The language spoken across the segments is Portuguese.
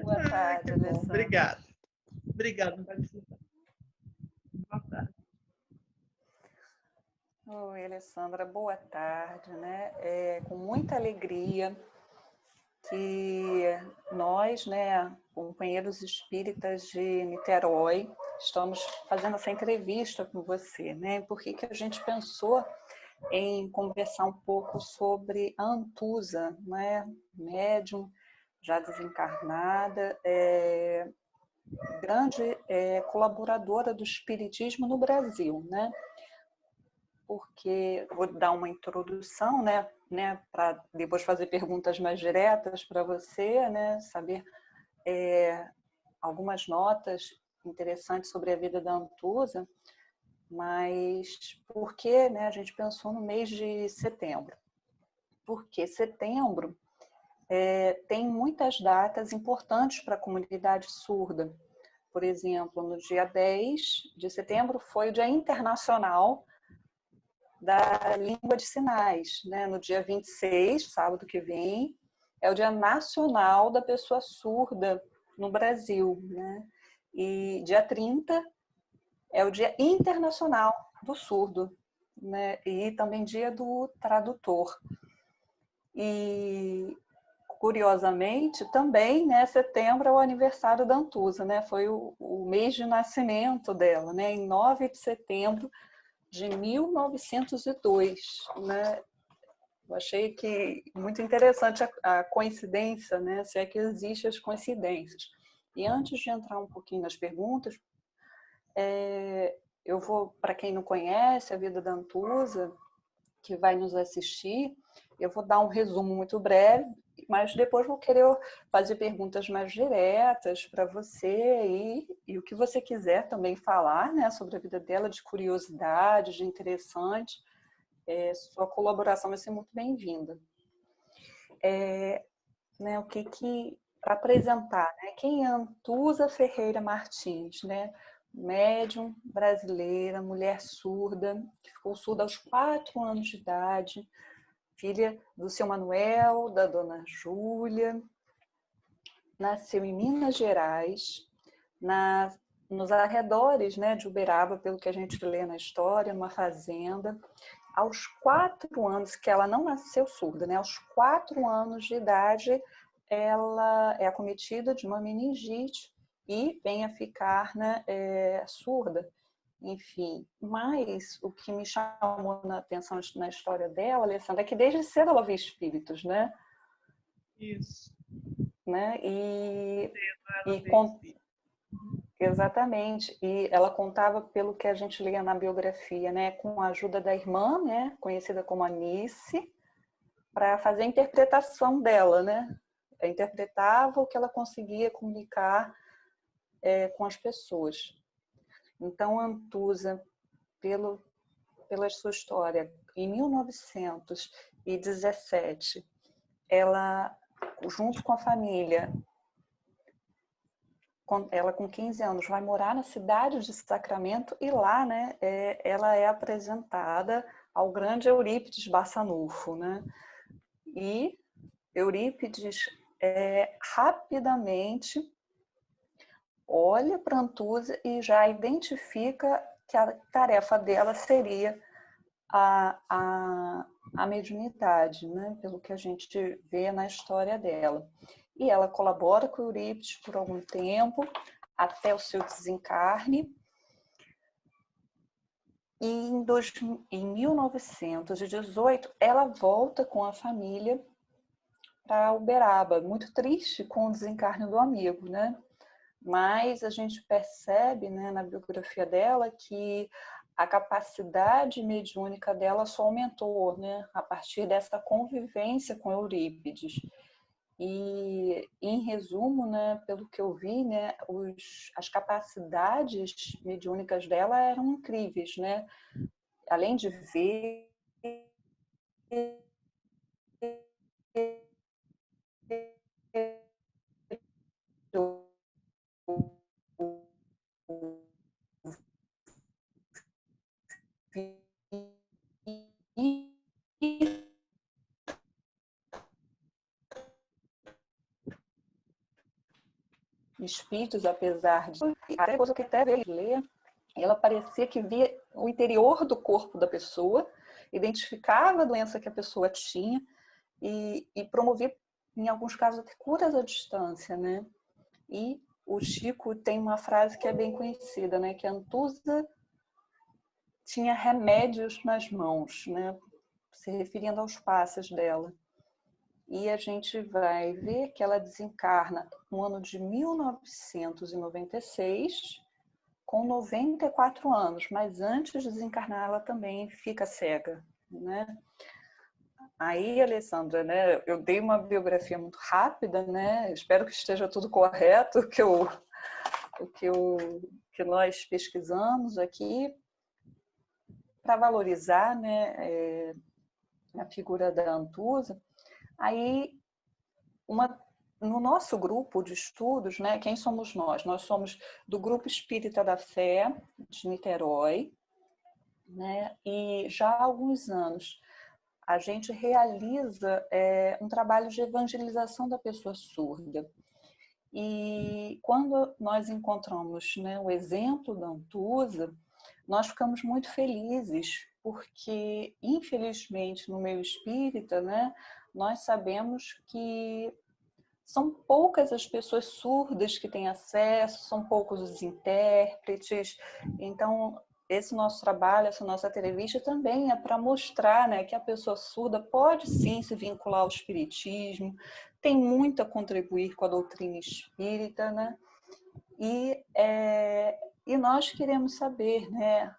Boa Ai, tarde, que bom. Alessandra. Obrigado. Obrigado, não vai precisar. Boa tarde. Oi, Alessandra, boa tarde, né? É com muita alegria que nós, né, companheiros espíritas de Niterói, estamos fazendo essa entrevista com você, né? Por que a gente pensou em conversar um pouco sobre a Antusa, né? Médium, já desencarnada, grande colaboradora do espiritismo no Brasil, né? Porque vou dar uma introdução, né, para depois fazer perguntas mais diretas para você, né, saber algumas notas interessantes sobre a vida da Antusa, mas por que, né, a gente pensou no mês de setembro? Porque setembro tem muitas datas importantes para a comunidade surda. Por exemplo, no dia 10 de setembro foi o Dia Internacional da Língua de Sinais, né? No dia 26, sábado que vem, é o Dia Nacional da Pessoa Surda no Brasil, né? E dia 30 é o Dia Internacional do Surdo, né? E também Dia do Tradutor. E curiosamente, também, né, setembro é o aniversário da Antusa, né? Foi o mês de nascimento dela, né? Em 9 de setembro de 1902, né? Eu achei que muito interessante a coincidência, né? Se é que existem as coincidências. E antes de entrar um pouquinho nas perguntas, eu vou, para quem não conhece a vida da Antusa, que vai nos assistir, eu vou dar um resumo muito breve, mas depois vou querer fazer perguntas mais diretas para você e o que você quiser também falar, né, sobre a vida dela, de curiosidade, de interessante. Sua colaboração vai ser muito bem-vinda. Né, para apresentar, né, quem é Antusa Ferreira Martins, né? Médium brasileira, mulher surda, que ficou surda aos 4 anos de idade, filha do seu Manuel, da dona Júlia, nasceu em Minas Gerais, nos arredores, né, de Uberaba, pelo que a gente lê na história, numa fazenda. Aos 4 anos, que ela não nasceu surda, né, aos 4 anos de idade, ela é acometida de uma meningite e vem a ficar, né, surda. Enfim, mas o que me chamou a atenção na história dela, Alessandra, é que desde cedo ela vê espíritos, né? Isso. Né? Ela E vê espírito. exatamente. E ela contava, pelo que a gente lia na biografia, né, com a ajuda da irmã, né, conhecida como Anice, para fazer a interpretação dela, né? Ela interpretava o que ela conseguia comunicar com as pessoas. Então, Antusa, pela sua história, em 1917, ela, junto com a família, ela com 15 anos, vai morar na cidade de Sacramento e lá, né, ela é apresentada ao grande Eurípides Bassanufo, né? E Eurípides rapidamente olha para Antusa e já identifica que a tarefa dela seria a mediunidade, né? Pelo que a gente vê na história dela. E ela colabora com o Eurípides por algum tempo, até o seu desencarne. E em 1918, ela volta com a família para Uberaba, muito triste com o desencarne do amigo, né? Mas a gente percebe, né, na biografia dela que a capacidade mediúnica dela só aumentou, né, a partir dessa convivência com Eurípides. E, em resumo, né, pelo que eu vi, né, as capacidades mediúnicas dela eram incríveis, né? Além de ver, espíritos, apesar de... Até depois eu até ler, ela parecia que via o interior do corpo da pessoa, identificava a doença que a pessoa tinha e promovia, em alguns casos, até curas à distância, né? E o Chico tem uma frase que é bem conhecida, né? Que a Antusa tinha remédios nas mãos, né? Se referindo aos passos dela. E a gente vai ver que ela desencarna no ano de 1996, com 94 anos, mas antes de desencarnar ela também fica cega, né? Aí, Alessandra, né, eu dei uma biografia muito rápida, né? Espero que esteja tudo correto, que nós pesquisamos aqui para valorizar, né, a figura da Antusa. Aí, no nosso grupo de estudos, né, quem somos nós? Nós somos do Grupo Espírita da Fé de Niterói, né, e já há alguns anos a gente realiza um trabalho de evangelização da pessoa surda. E quando nós encontramos, né, o exemplo da Antusa, nós ficamos muito felizes, porque, infelizmente, no meio espírita, né, nós sabemos que são poucas as pessoas surdas que têm acesso, são poucos os intérpretes. Então, esse nosso trabalho, essa nossa entrevista também é para mostrar, né, que a pessoa surda pode sim se vincular ao espiritismo, tem muito a contribuir com a doutrina espírita, né? E nós queremos saber, né,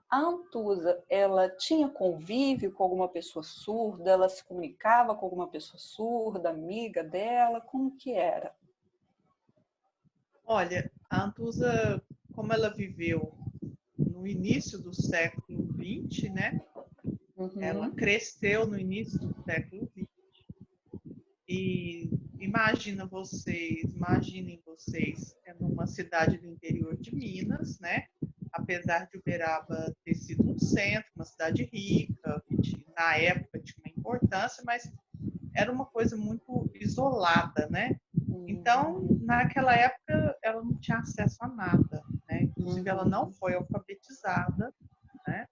a Antusa, ela tinha convívio com alguma pessoa surda? Ela se comunicava com alguma pessoa surda, amiga dela? Como que era? Olha, a Antusa, como ela viveu no início do século XX, né? Ela cresceu no início do século XX. E imaginem vocês, numa cidade do interior de Minas, né? Apesar de Uberaba ter sido um centro, uma cidade rica, que na época tinha uma importância, mas era uma coisa muito isolada, né? Então, naquela época, ela não tinha acesso a nada, né? Inclusive, ela não foi alfabetizada, né?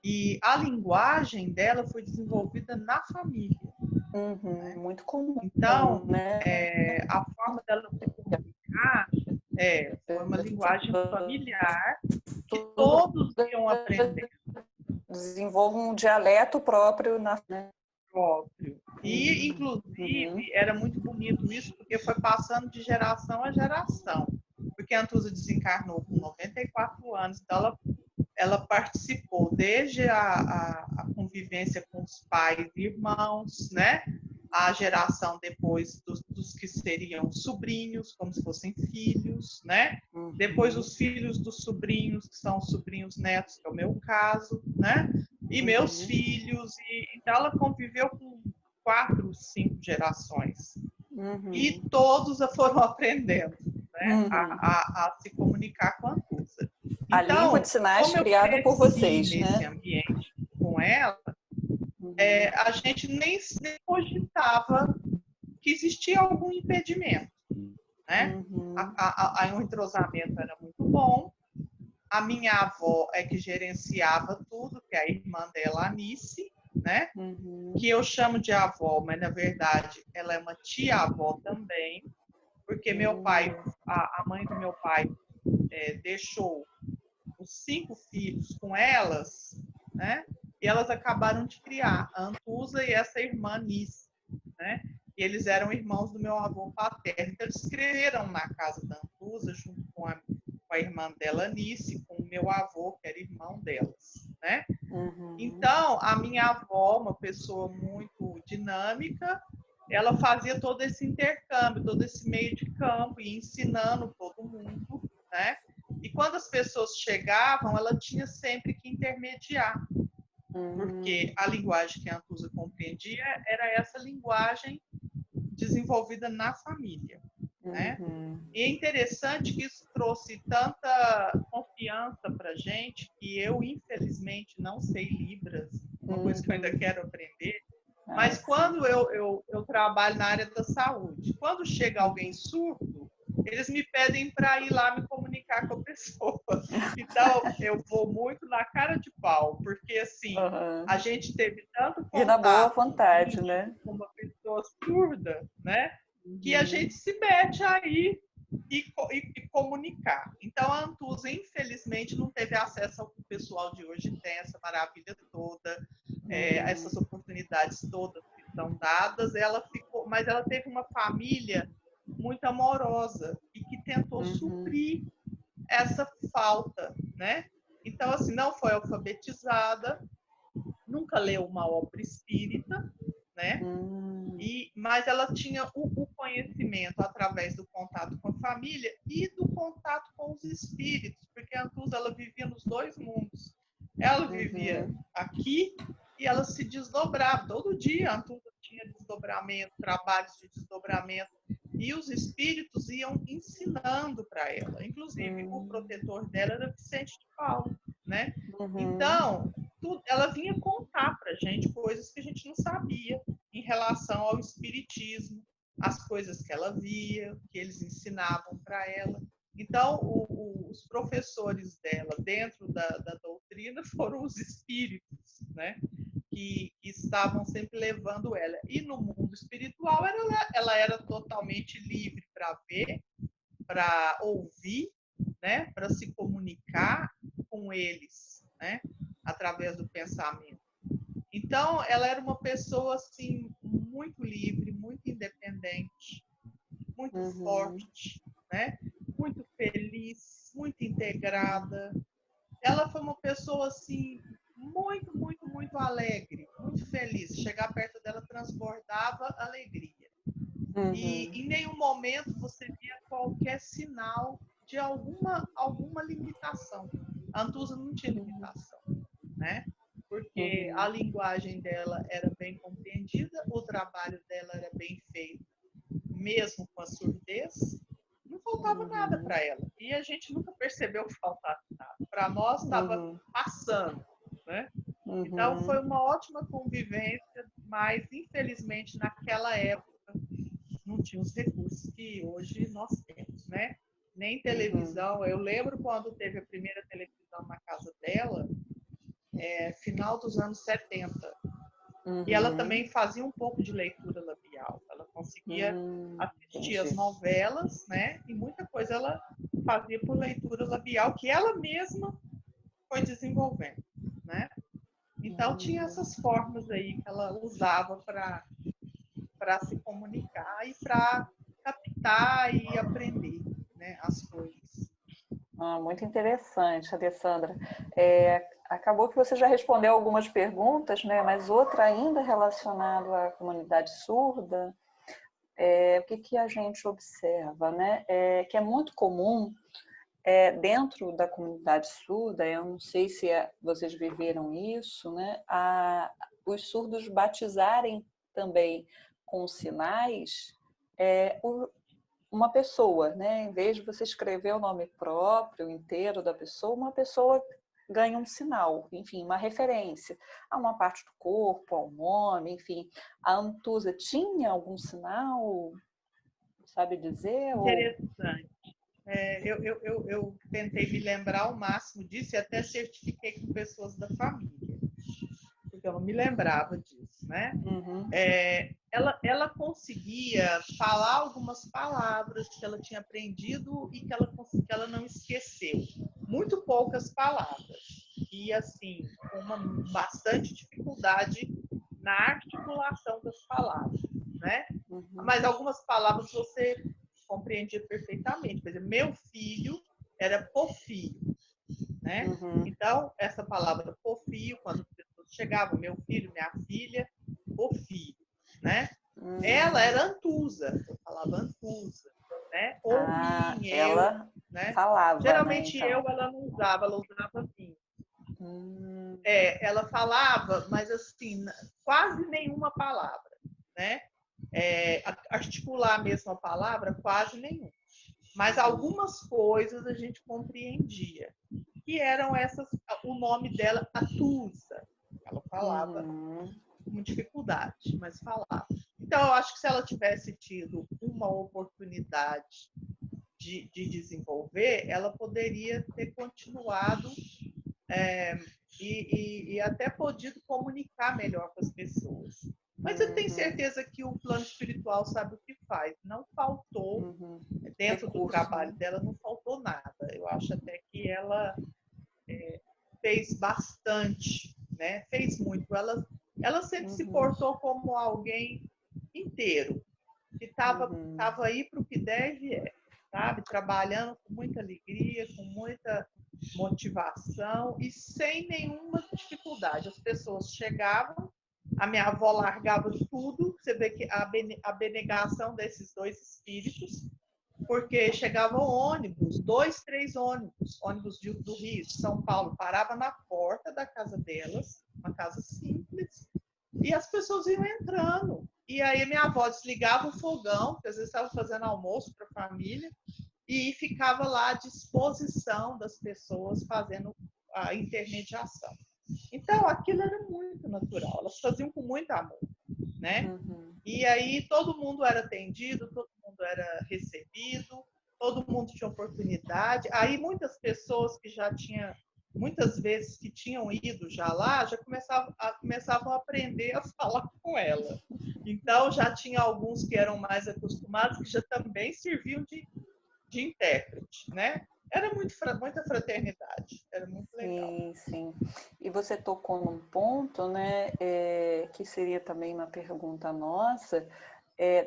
E a linguagem dela foi desenvolvida na família. Né? Muito comum, então, né? A forma dela se comunicar foi uma linguagem familiar que todos iam aprender. Desenvolve um dialeto próprio, né? Próprio. E, inclusive, era muito bonito isso, porque foi passando de geração a geração. Porque a Antusa desencarnou com 94 anos, então ela participou desde a convivência com os pais e irmãos, né? A geração depois dos que seriam sobrinhos, como se fossem filhos, né? Depois os filhos dos sobrinhos, que são os sobrinhos netos, que é o meu caso, né? E meus filhos. Então ela conviveu com 4, 5 gerações. E todos foram aprendendo, né? A se comunicar com a Antusa. A língua de sinais criada por vocês, nesse né? ambiente com ela, a gente nem cogitava que existia algum impedimento, né? O entrosamento era muito bom. A minha avó é que gerenciava tudo, que é a irmã dela, Anice, né? Que eu chamo de avó, mas na verdade ela é uma tia-avó também, porque meu pai, a mãe do meu pai deixou os 5 filhos com elas, né? E elas acabaram de criar a Antusa e essa irmã Nice, né? E eles eram irmãos do meu avô paterno. Então, eles cresceram na casa da Antusa, junto com a irmã dela, Nice, com o meu avô, que era irmão delas, né? Então, a minha avó, uma pessoa muito dinâmica, ela fazia todo esse intercâmbio, todo esse meio de campo, e ensinando todo mundo, né? E quando as pessoas chegavam, ela tinha sempre que intermediar, porque a linguagem que a Antusa compreendia era essa linguagem desenvolvida na família, né? E é interessante que isso trouxe tanta confiança para a gente que eu, infelizmente, não sei Libras, uma coisa que eu ainda quero aprender, mas quando eu trabalho na área da saúde, quando chega alguém surdo, eles me pedem para ir lá me comunicar com a pessoa. Então, eu vou muito na cara de pau, porque assim, a gente teve tanto E na boa contato vontade, né? com uma pessoa surda, né? Que a gente se mete aí e comunicar. Então, a Antusa, infelizmente, não teve acesso ao que o pessoal de hoje tem, essa maravilha toda, essas oportunidades todas que são dadas. Ela ficou, mas ela teve uma família muito amorosa e que tentou suprir essa falta, né? Então, assim, não foi alfabetizada, nunca leu uma obra espírita, né? Mas ela tinha o conhecimento através do contato com a família e do contato com os espíritos, porque a Antusa, ela vivia nos dois mundos. Ela vivia aqui e ela se desdobrava. Todo dia a Antusa tinha desdobramento, trabalhos de desdobramento, e os espíritos iam ensinando para ela. Inclusive, o protetor dela era Vicente de Paulo, né? Então, ela vinha contar para a gente coisas que a gente não sabia em relação ao espiritismo, as coisas que ela via, que eles ensinavam para ela. Então, os professores dela dentro da doutrina foram os espíritos, né? Que estavam sempre levando ela. E no mundo espiritual, ela era totalmente livre para ver, para ouvir, né? Para se comunicar com eles, né? Através do pensamento. Então, ela era uma pessoa assim muito livre, muito independente, muito forte, né? Muito feliz, muito integrada. Ela foi uma pessoa assim muito, muito, muito alegre, muito feliz. Chegar perto dela transbordava alegria. E em nenhum momento você via qualquer sinal de alguma limitação. A Antusa não tinha limitação, né? Porque a linguagem dela era bem compreendida, o trabalho dela era bem feito, mesmo com a surdez, não faltava nada para ela. E a gente nunca percebeu que faltava nada. Para nós estava passando, né? Então foi uma ótima convivência, mas infelizmente naquela época não tinha os recursos que hoje nós temos, né? Nem televisão. Eu lembro quando teve a primeira televisão na casa dela, final dos anos 70. E ela também fazia um pouco de leitura labial. Ela conseguia assistir as novelas, né? E muita coisa ela fazia por leitura labial, que ela mesma foi desenvolvendo, né? Então tinha essas formas aí que ela usava para se comunicar e para captar e aprender, né, as coisas. Muito interessante, Alessandra. Acabou que você já respondeu algumas perguntas, né? Mas outra ainda relacionada à comunidade surda, o que a gente observa, né? Que é muito comum dentro da comunidade surda, eu não sei se vocês viveram isso, né? Os surdos batizarem também com sinais uma pessoa, né? Em vez de você escrever o nome próprio, inteiro da pessoa, uma pessoa ganha um sinal, enfim, uma referência a uma parte do corpo, ao nome, enfim. A Antusa tinha algum sinal, sabe dizer? Interessante. Eu tentei me lembrar ao máximo disso e até certifiquei com pessoas da família, porque eu não me lembrava disso, né? Ela conseguia falar algumas palavras que ela tinha aprendido e que ela não esqueceu. Muito poucas palavras. E, assim, com bastante dificuldade na articulação das palavras, né? Mas algumas palavras você compreendia perfeitamente. Por exemplo, meu filho era pofio, né? Então, essa palavra pofio, quando as pessoas chegavam, meu filho, minha filha, pofio, né? Ela era Antusa, eu falava Antusa, né? Ou mim, ela né? falava, Geralmente né, então. ela não usava, ela usava mim. Ela falava, mas assim, quase nenhuma palavra, né? Articular mesmo a palavra, quase nenhuma. Mas algumas coisas a gente compreendia. Que eram essas, o nome dela, Atusa. Ela falava com dificuldade, mas falava. Então, eu acho que se ela tivesse tido uma oportunidade de desenvolver, ela poderia ter continuado e até podido comunicar melhor com as pessoas. Mas eu tenho certeza que o plano espiritual sabe o que faz. Não faltou, dentro do trabalho dela, não faltou nada. Eu acho até que ela fez bastante, né? Fez muito. Ela sempre se portou como alguém inteiro, que estava aí para o que deve sabe? Trabalhando com muita alegria, com muita motivação e sem nenhuma dificuldade. As pessoas chegavam, a minha avó largava tudo, você vê que a abnegação desses dois espíritos, porque chegavam ônibus, 2, 3 ônibus do Rio, de São Paulo, parava na porta da casa delas, uma casa simples, e as pessoas iam entrando. E aí minha avó desligava o fogão, porque às vezes estava fazendo almoço para a família, e ficava lá à disposição das pessoas fazendo a intermediação. Então, aquilo era muito natural, elas faziam com muito amor, né? E aí todo mundo era atendido, todo mundo era recebido, todo mundo tinha oportunidade. Aí muitas pessoas que já tinham, muitas vezes que tinham ido já lá, já começavam a aprender a falar com ela. Então, já tinha alguns que eram mais acostumados, que já também serviam de intérprete, né? Era muita fraternidade, era muito legal. Sim. E você tocou num ponto, né, que seria também uma pergunta nossa,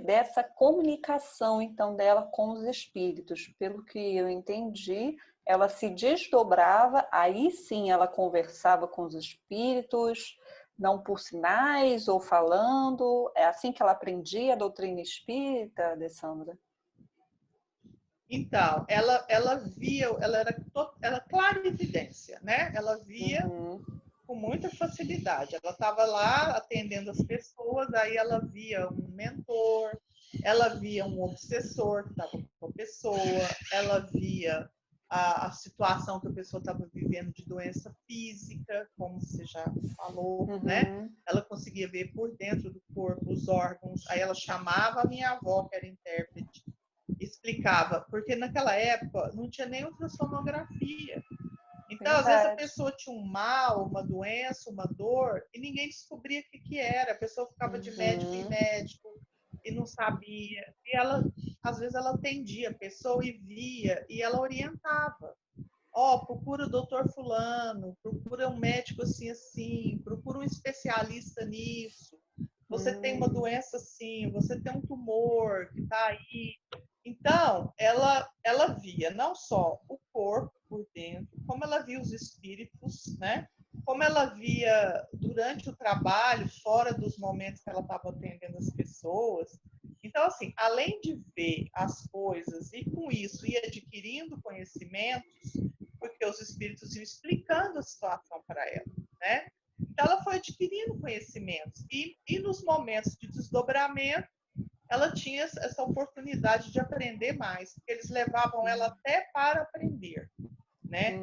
dessa comunicação, então, dela com os espíritos. Pelo que eu entendi, ela se desdobrava, aí sim ela conversava com os espíritos, não por sinais ou falando. É assim que ela aprendia a doutrina espírita, Alessandra? Então, ela via, ela era clarividência, né? Ela via com muita facilidade. Ela estava lá atendendo as pessoas, aí ela via um mentor, ela via um obsessor que estava com a pessoa, ela via a situação que a pessoa estava vivendo de doença física, como você já falou, né? Ela conseguia ver por dentro do corpo os órgãos, aí ela chamava a minha avó, que era intérprete, explicava, porque naquela época não tinha nem ultrassonografia. Então, às vezes a pessoa tinha um mal, uma doença, uma dor, e ninguém descobria o que era. A pessoa ficava de médico em médico e não sabia. E ela, às vezes, ela atendia a pessoa e via, e ela orientava. Procura o doutor fulano, procura um médico assim, procura um especialista nisso. Você tem uma doença assim, você tem um tumor que está aí. Então, ela via não só o corpo por dentro, como ela via os espíritos, né? Como ela via durante o trabalho, fora dos momentos que ela estava atendendo as pessoas. Então, assim, além de ver as coisas e com isso ir adquirindo conhecimentos, porque os espíritos iam explicando a situação para ela, né? Então, ela foi adquirindo conhecimentos e nos momentos de desdobramento, ela tinha essa oportunidade de aprender mais, porque eles levavam ela até para aprender, né?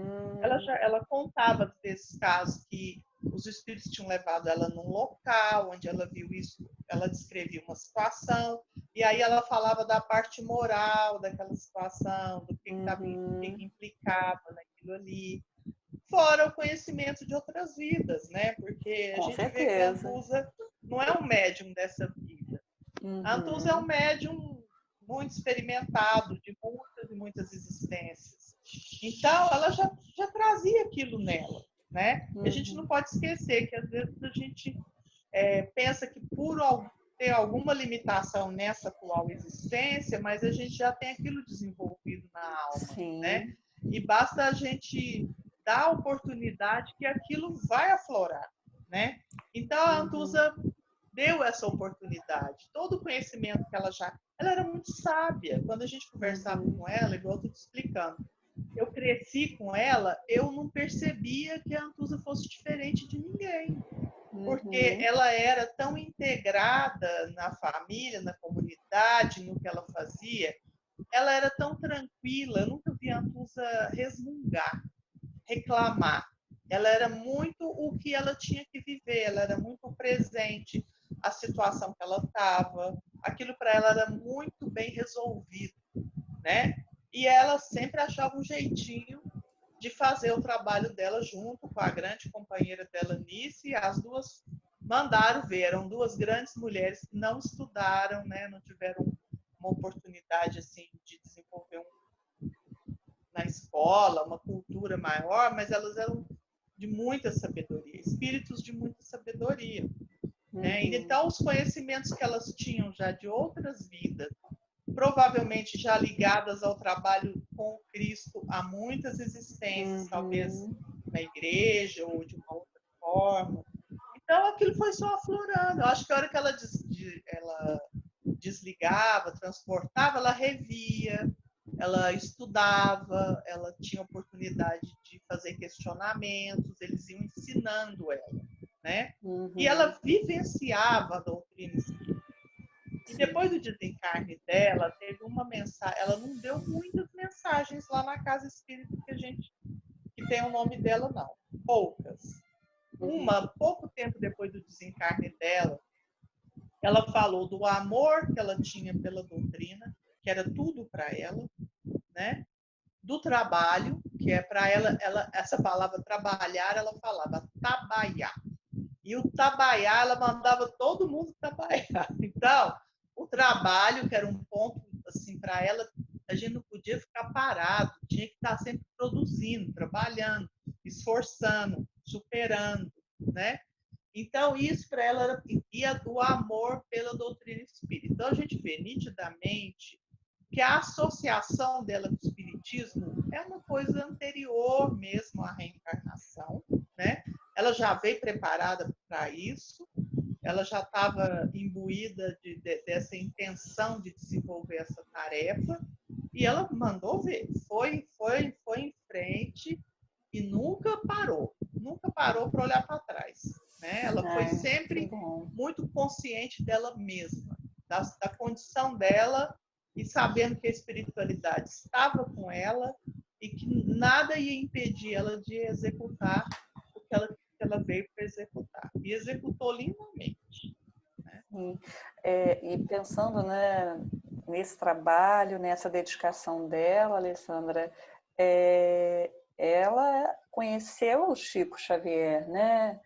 Ela contava desses casos que os espíritos tinham levado ela num local onde ela viu isso, ela descrevia uma situação, e aí ela falava da parte moral daquela situação, do que implicava naquilo ali. Fora o conhecimento de outras vidas, né? Porque a gente vê que a Antusa não é um médium dessa vida. A Antusa é um médium muito experimentado, de muitas e muitas existências. Então, ela já trazia aquilo nela, né? E a gente não pode esquecer que, às vezes, a gente pensa que por ter alguma limitação nessa atual existência, mas a gente já tem aquilo desenvolvido na alma, né? E basta a gente dar a oportunidade que aquilo vai aflorar, né? Então, a Antusa deu essa oportunidade. Todo o conhecimento que ela era muito sábia. Quando a gente conversava com ela, igual eu estou te explicando, eu cresci com ela, eu não percebia que a Antusa fosse diferente de ninguém. Porque ela era tão integrada na família, na comunidade, no que ela fazia. Ela era tão tranquila, eu nunca vi a Antusa resmungar, reclamar. Ela era muito o que ela tinha que viver, ela era muito presente, a situação que ela estava, aquilo para ela era muito bem resolvido, né? e ela sempre achava um jeitinho de fazer o trabalho dela junto com a grande companheira dela, Nice, e as duas mandaram ver. Eram duas grandes mulheres que não estudaram, né? Não tiveram uma oportunidade assim de desenvolver na escola uma cultura maior, mas elas eram de muita sabedoria, espíritos de muita sabedoria. Né? Então, os conhecimentos que elas tinham já de outras vidas, provavelmente já ligadas ao trabalho com Cristo há muitas existências, talvez na igreja ou de uma outra forma. Então, aquilo foi só aflorando. Eu acho que a hora que ela desligava, transportava, ela revia, ela estudava, ela tinha oportunidade de fazer questionamentos, eles iam ensinando ela, né? E ela vivenciava a doutrina espírita. E depois do desencarne dela, teve uma mensagem, ela não deu muitas mensagens lá na casa espírita que tem o nome dela, não. Poucas. Pouco tempo depois do desencarne dela, ela falou do amor que ela tinha pela doutrina, que era tudo para ela, né? Do trabalho, que é para ela, essa palavra trabalhar, ela falava trabalhar. E o trabalhar, ela mandava todo mundo trabalhar. Então, o trabalho, que era um ponto assim para ela, a gente não podia ficar parado, tinha que estar sempre produzindo, trabalhando, esforçando, superando, né? Então, isso para ela era o amor pela doutrina espírita. Então, a gente vê nitidamente que a associação dela com o espiritismo é uma coisa anterior mesmo à reencarnação, né? Ela já veio preparada para isso, ela já estava imbuída dessa intenção de desenvolver essa tarefa e ela mandou ver, foi em frente e nunca parou para olhar para trás, né? Ela foi sempre muito consciente dela mesma, da condição dela e sabendo que a espiritualidade estava com ela e que nada ia impedir ela de executar o que ela veio para executar. E executou lindamente. Né? E pensando, né, nesse trabalho, nessa dedicação dela, Alessandra, ela conheceu o Chico Xavier, né?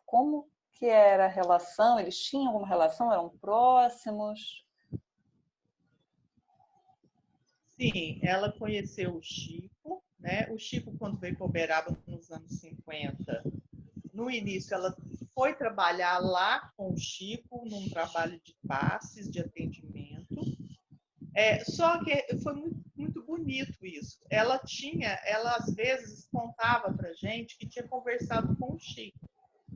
Como que era a relação? Eles tinham alguma relação? Eram próximos? Sim, ela conheceu o Chico, né? O Chico, quando veio para Uberaba nos anos 50, no início ela foi trabalhar lá com o Chico, num trabalho de passes, de atendimento. Só que foi muito, muito bonito isso. Ela às vezes contava pra gente que tinha conversado com o Chico,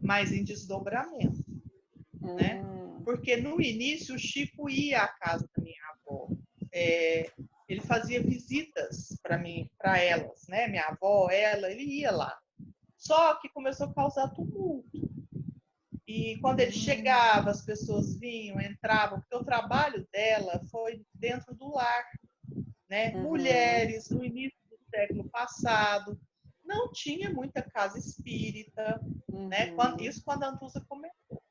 mas em desdobramento, né? Porque no início o Chico ia à casa da minha avó. Ele fazia visitas para elas, né? Minha avó, ele ia lá. Só que começou a causar tumulto. E quando ele chegava, as pessoas vinham, entravam, porque o trabalho dela foi dentro do lar, né? Mulheres, no início do século passado, não tinha muita casa espírita, né? Isso quando a Antusa começou.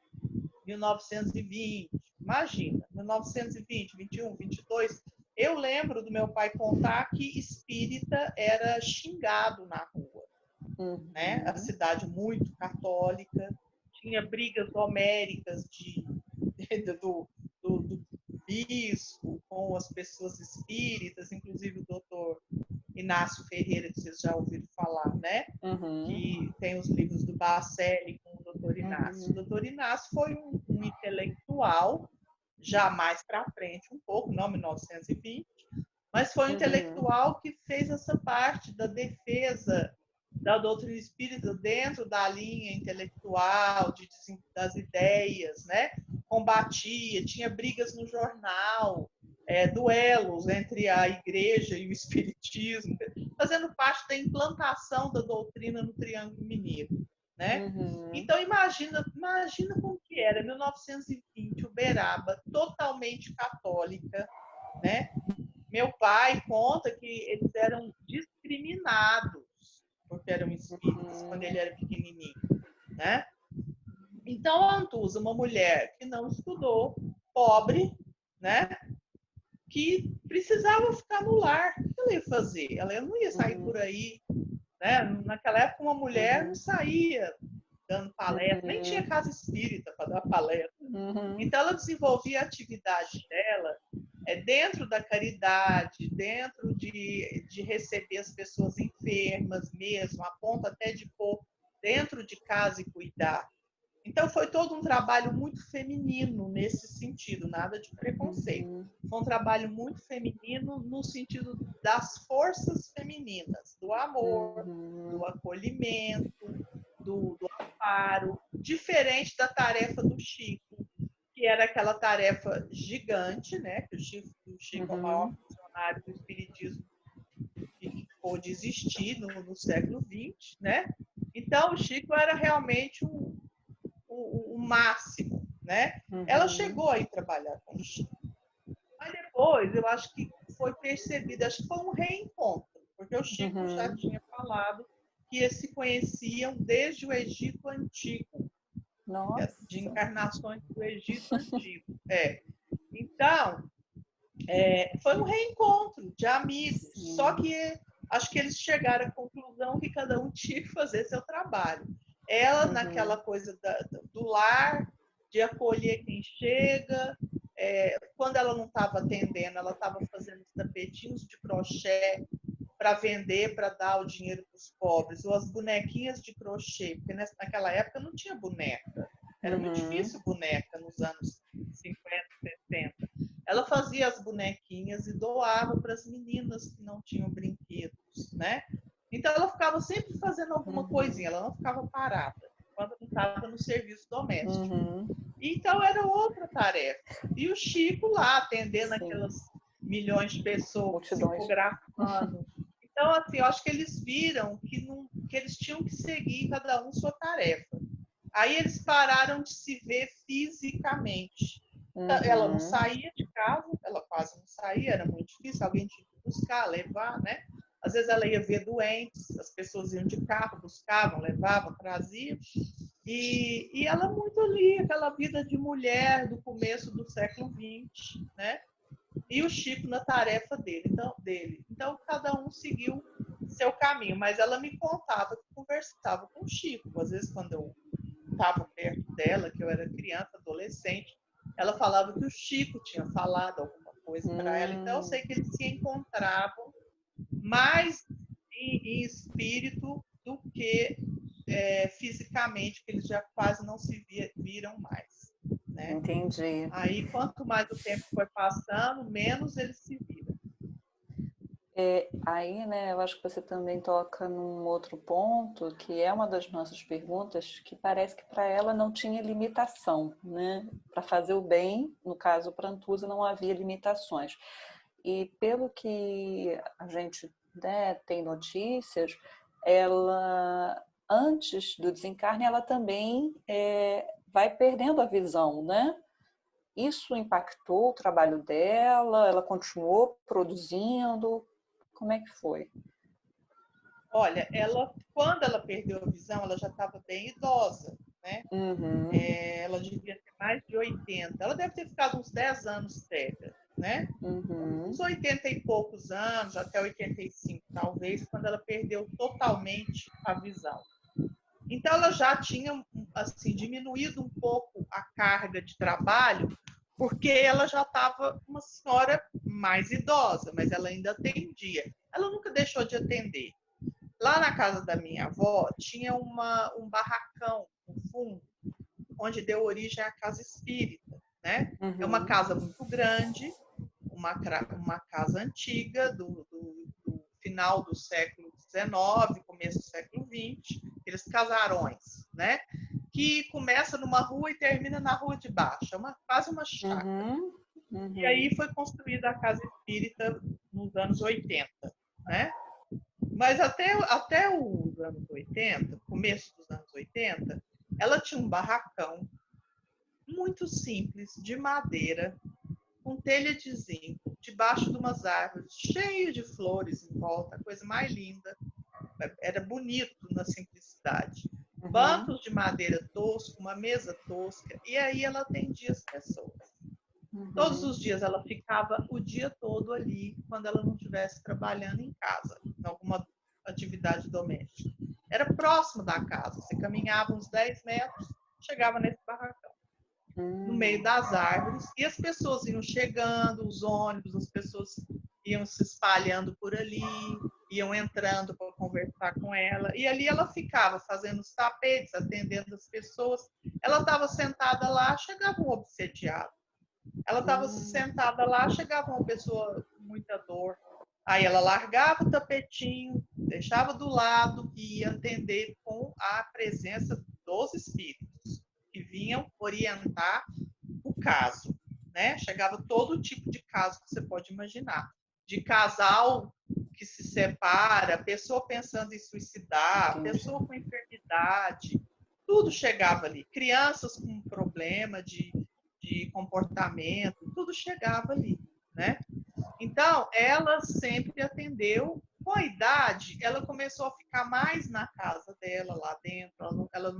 1920, imagina, 1920, 21, 22. Eu lembro do meu pai contar que espírita era xingado na rua, né? A cidade muito católica, tinha brigas homéricas do bispo com as pessoas espíritas, inclusive o doutor Inácio Ferreira, que vocês já ouviram falar, né? Que tem os livros do Bacelli com o doutor Inácio. O doutor Inácio foi um intelectual, já mais para frente um pouco, não 1920, mas foi um intelectual que fez essa parte da defesa da doutrina espírita dentro da linha intelectual, das ideias, né? Combatia, tinha brigas no jornal, duelos entre a igreja e o espiritismo, fazendo parte da implantação da doutrina no Triângulo Mineiro, né? Então imagina como que era 1920, Uberaba, totalmente católica, né? Meu pai conta que eles eram discriminados porque eram espíritas quando ele era pequenininho, né? Então a Antusa, uma mulher que não estudou, pobre, né? Que precisava ficar no lar. ela ia fazer? Ela não ia sair por aí, né? Naquela época, uma mulher não saía dando palestra, nem tinha casa espírita para dar palestra. Então, ela desenvolvia a atividade dela dentro da caridade, dentro de receber as pessoas enfermas mesmo, a ponto até de pôr dentro de casa e cuidar. Então, foi todo um trabalho muito feminino nesse sentido, nada de preconceito. Foi um trabalho muito feminino no sentido das forças femininas, do amor, do acolhimento, do amparo, diferente da tarefa do Chico, que era aquela tarefa gigante, né? Que o Chico é o maior funcionário do espiritismo que pôde existir no século XX, né? Então, o Chico era realmente o máximo, né? Ela chegou a ir trabalhar com o Chico. Mas depois, eu acho que foi percebido, acho que foi um reencontro, porque o Chico já tinha falado que eles se conheciam desde o Egito Antigo. Nossa. De encarnações do Egito Antigo. Então, foi um reencontro de amigos, só que acho que eles chegaram à conclusão que cada um tinha que fazer seu trabalho. Ela, naquela coisa do lar, de acolher quem chega. Quando ela não estava atendendo, ela estava fazendo os tapetinhos de crochê para vender, para dar o dinheiro para os pobres, ou as bonequinhas de crochê, porque naquela época não tinha boneca. Era muito difícil boneca nos anos 50, 60. Ela fazia as bonequinhas e doava para as meninas que não tinham brinquedos, né? Então, ela ficava sempre fazendo alguma coisinha, ela não ficava parada quando não estava no serviço doméstico. Então, era outra tarefa. E o Chico lá, atendendo aquelas milhões de pessoas, psicografando. Então, assim, eu acho que eles viram que eles tinham que seguir cada um sua tarefa. Aí eles pararam de se ver fisicamente. Ela não saía de casa, ela quase não saía, era muito difícil, alguém tinha que buscar, levar, né? Às vezes ela ia ver doentes, as pessoas iam de carro, buscavam, levavam, traziam. E ela muito ali, aquela vida de mulher do começo do século XX, né? E o Chico na tarefa dele. Então, cada um seguiu seu caminho, mas ela me contava que conversava com o Chico. Às vezes, quando eu estava perto dela, que eu era criança, adolescente, ela falava que o Chico tinha falado alguma coisa para ela. Então, eu sei que eles se encontravam mais em espírito do que fisicamente, que eles já quase não se viram mais. Né? Entendi. Aí, quanto mais o tempo foi passando, menos eles se viram. Aí, né, eu acho que você também toca num outro ponto, que é uma das nossas perguntas, que parece que para ela não tinha limitação, né? Para fazer o bem, no caso, para Antusa não havia limitações. E pelo que a gente, né, tem notícias, ela, antes do desencarne, ela também vai perdendo a visão, né? Isso impactou o trabalho dela? Ela continuou produzindo? Como é que foi? Olha, quando ela perdeu a visão, ela já estava bem idosa, né? Ela devia ter mais de 80. Ela deve ter ficado uns 10 anos cega, né? Uns 80 e poucos anos, até 85 talvez, quando ela perdeu totalmente a visão. Então, ela já tinha assim, diminuído um pouco a carga de trabalho, porque ela já estava uma senhora mais idosa, mas ela ainda atendia. Ela nunca deixou de atender. Lá na casa da minha avó, tinha um barracão, um fundo, onde deu origem à casa espírita. Né? É uma casa muito grande, uma casa antiga, do final do século XIX, começo do século XX, aqueles casarões, né? Que começa numa rua e termina na rua de baixo, quase uma chácara. E aí foi construída a casa espírita nos anos 80, né? Mas até os anos 80, começo dos anos 80, ela tinha um barracão muito simples, de madeira, com telha de zinco, debaixo de umas árvores, cheio de flores em volta, a coisa mais linda. Era bonito na simplicidade. Bancos de madeira tosco, uma mesa tosca, e aí ela atendia as pessoas. Todos os dias ela ficava o dia todo ali, quando ela não estivesse trabalhando em casa, em alguma atividade doméstica. Era próximo da casa, você caminhava uns 10 metros, chegava nesse barracão, no meio das árvores, e as pessoas iam chegando, os ônibus, as pessoas iam se espalhando por ali, iam entrando para conversar com ela, e ali ela ficava fazendo os tapetes, atendendo as pessoas. Ela estava sentada lá, chegava um obsediado. Ela estava sentada lá, chegava uma pessoa com muita dor. Aí ela largava o tapetinho, deixava do lado e ia atender com a presença dos espíritos que vinham orientar o caso, né? Chegava todo tipo de caso que você pode imaginar. De casal que se separa, pessoa pensando em suicidar, pessoa com enfermidade, tudo chegava ali. Crianças com problema de comportamento, tudo chegava ali, né? Então, ela sempre atendeu. Com a idade, ela começou a ficar mais na casa dela, lá dentro. Ela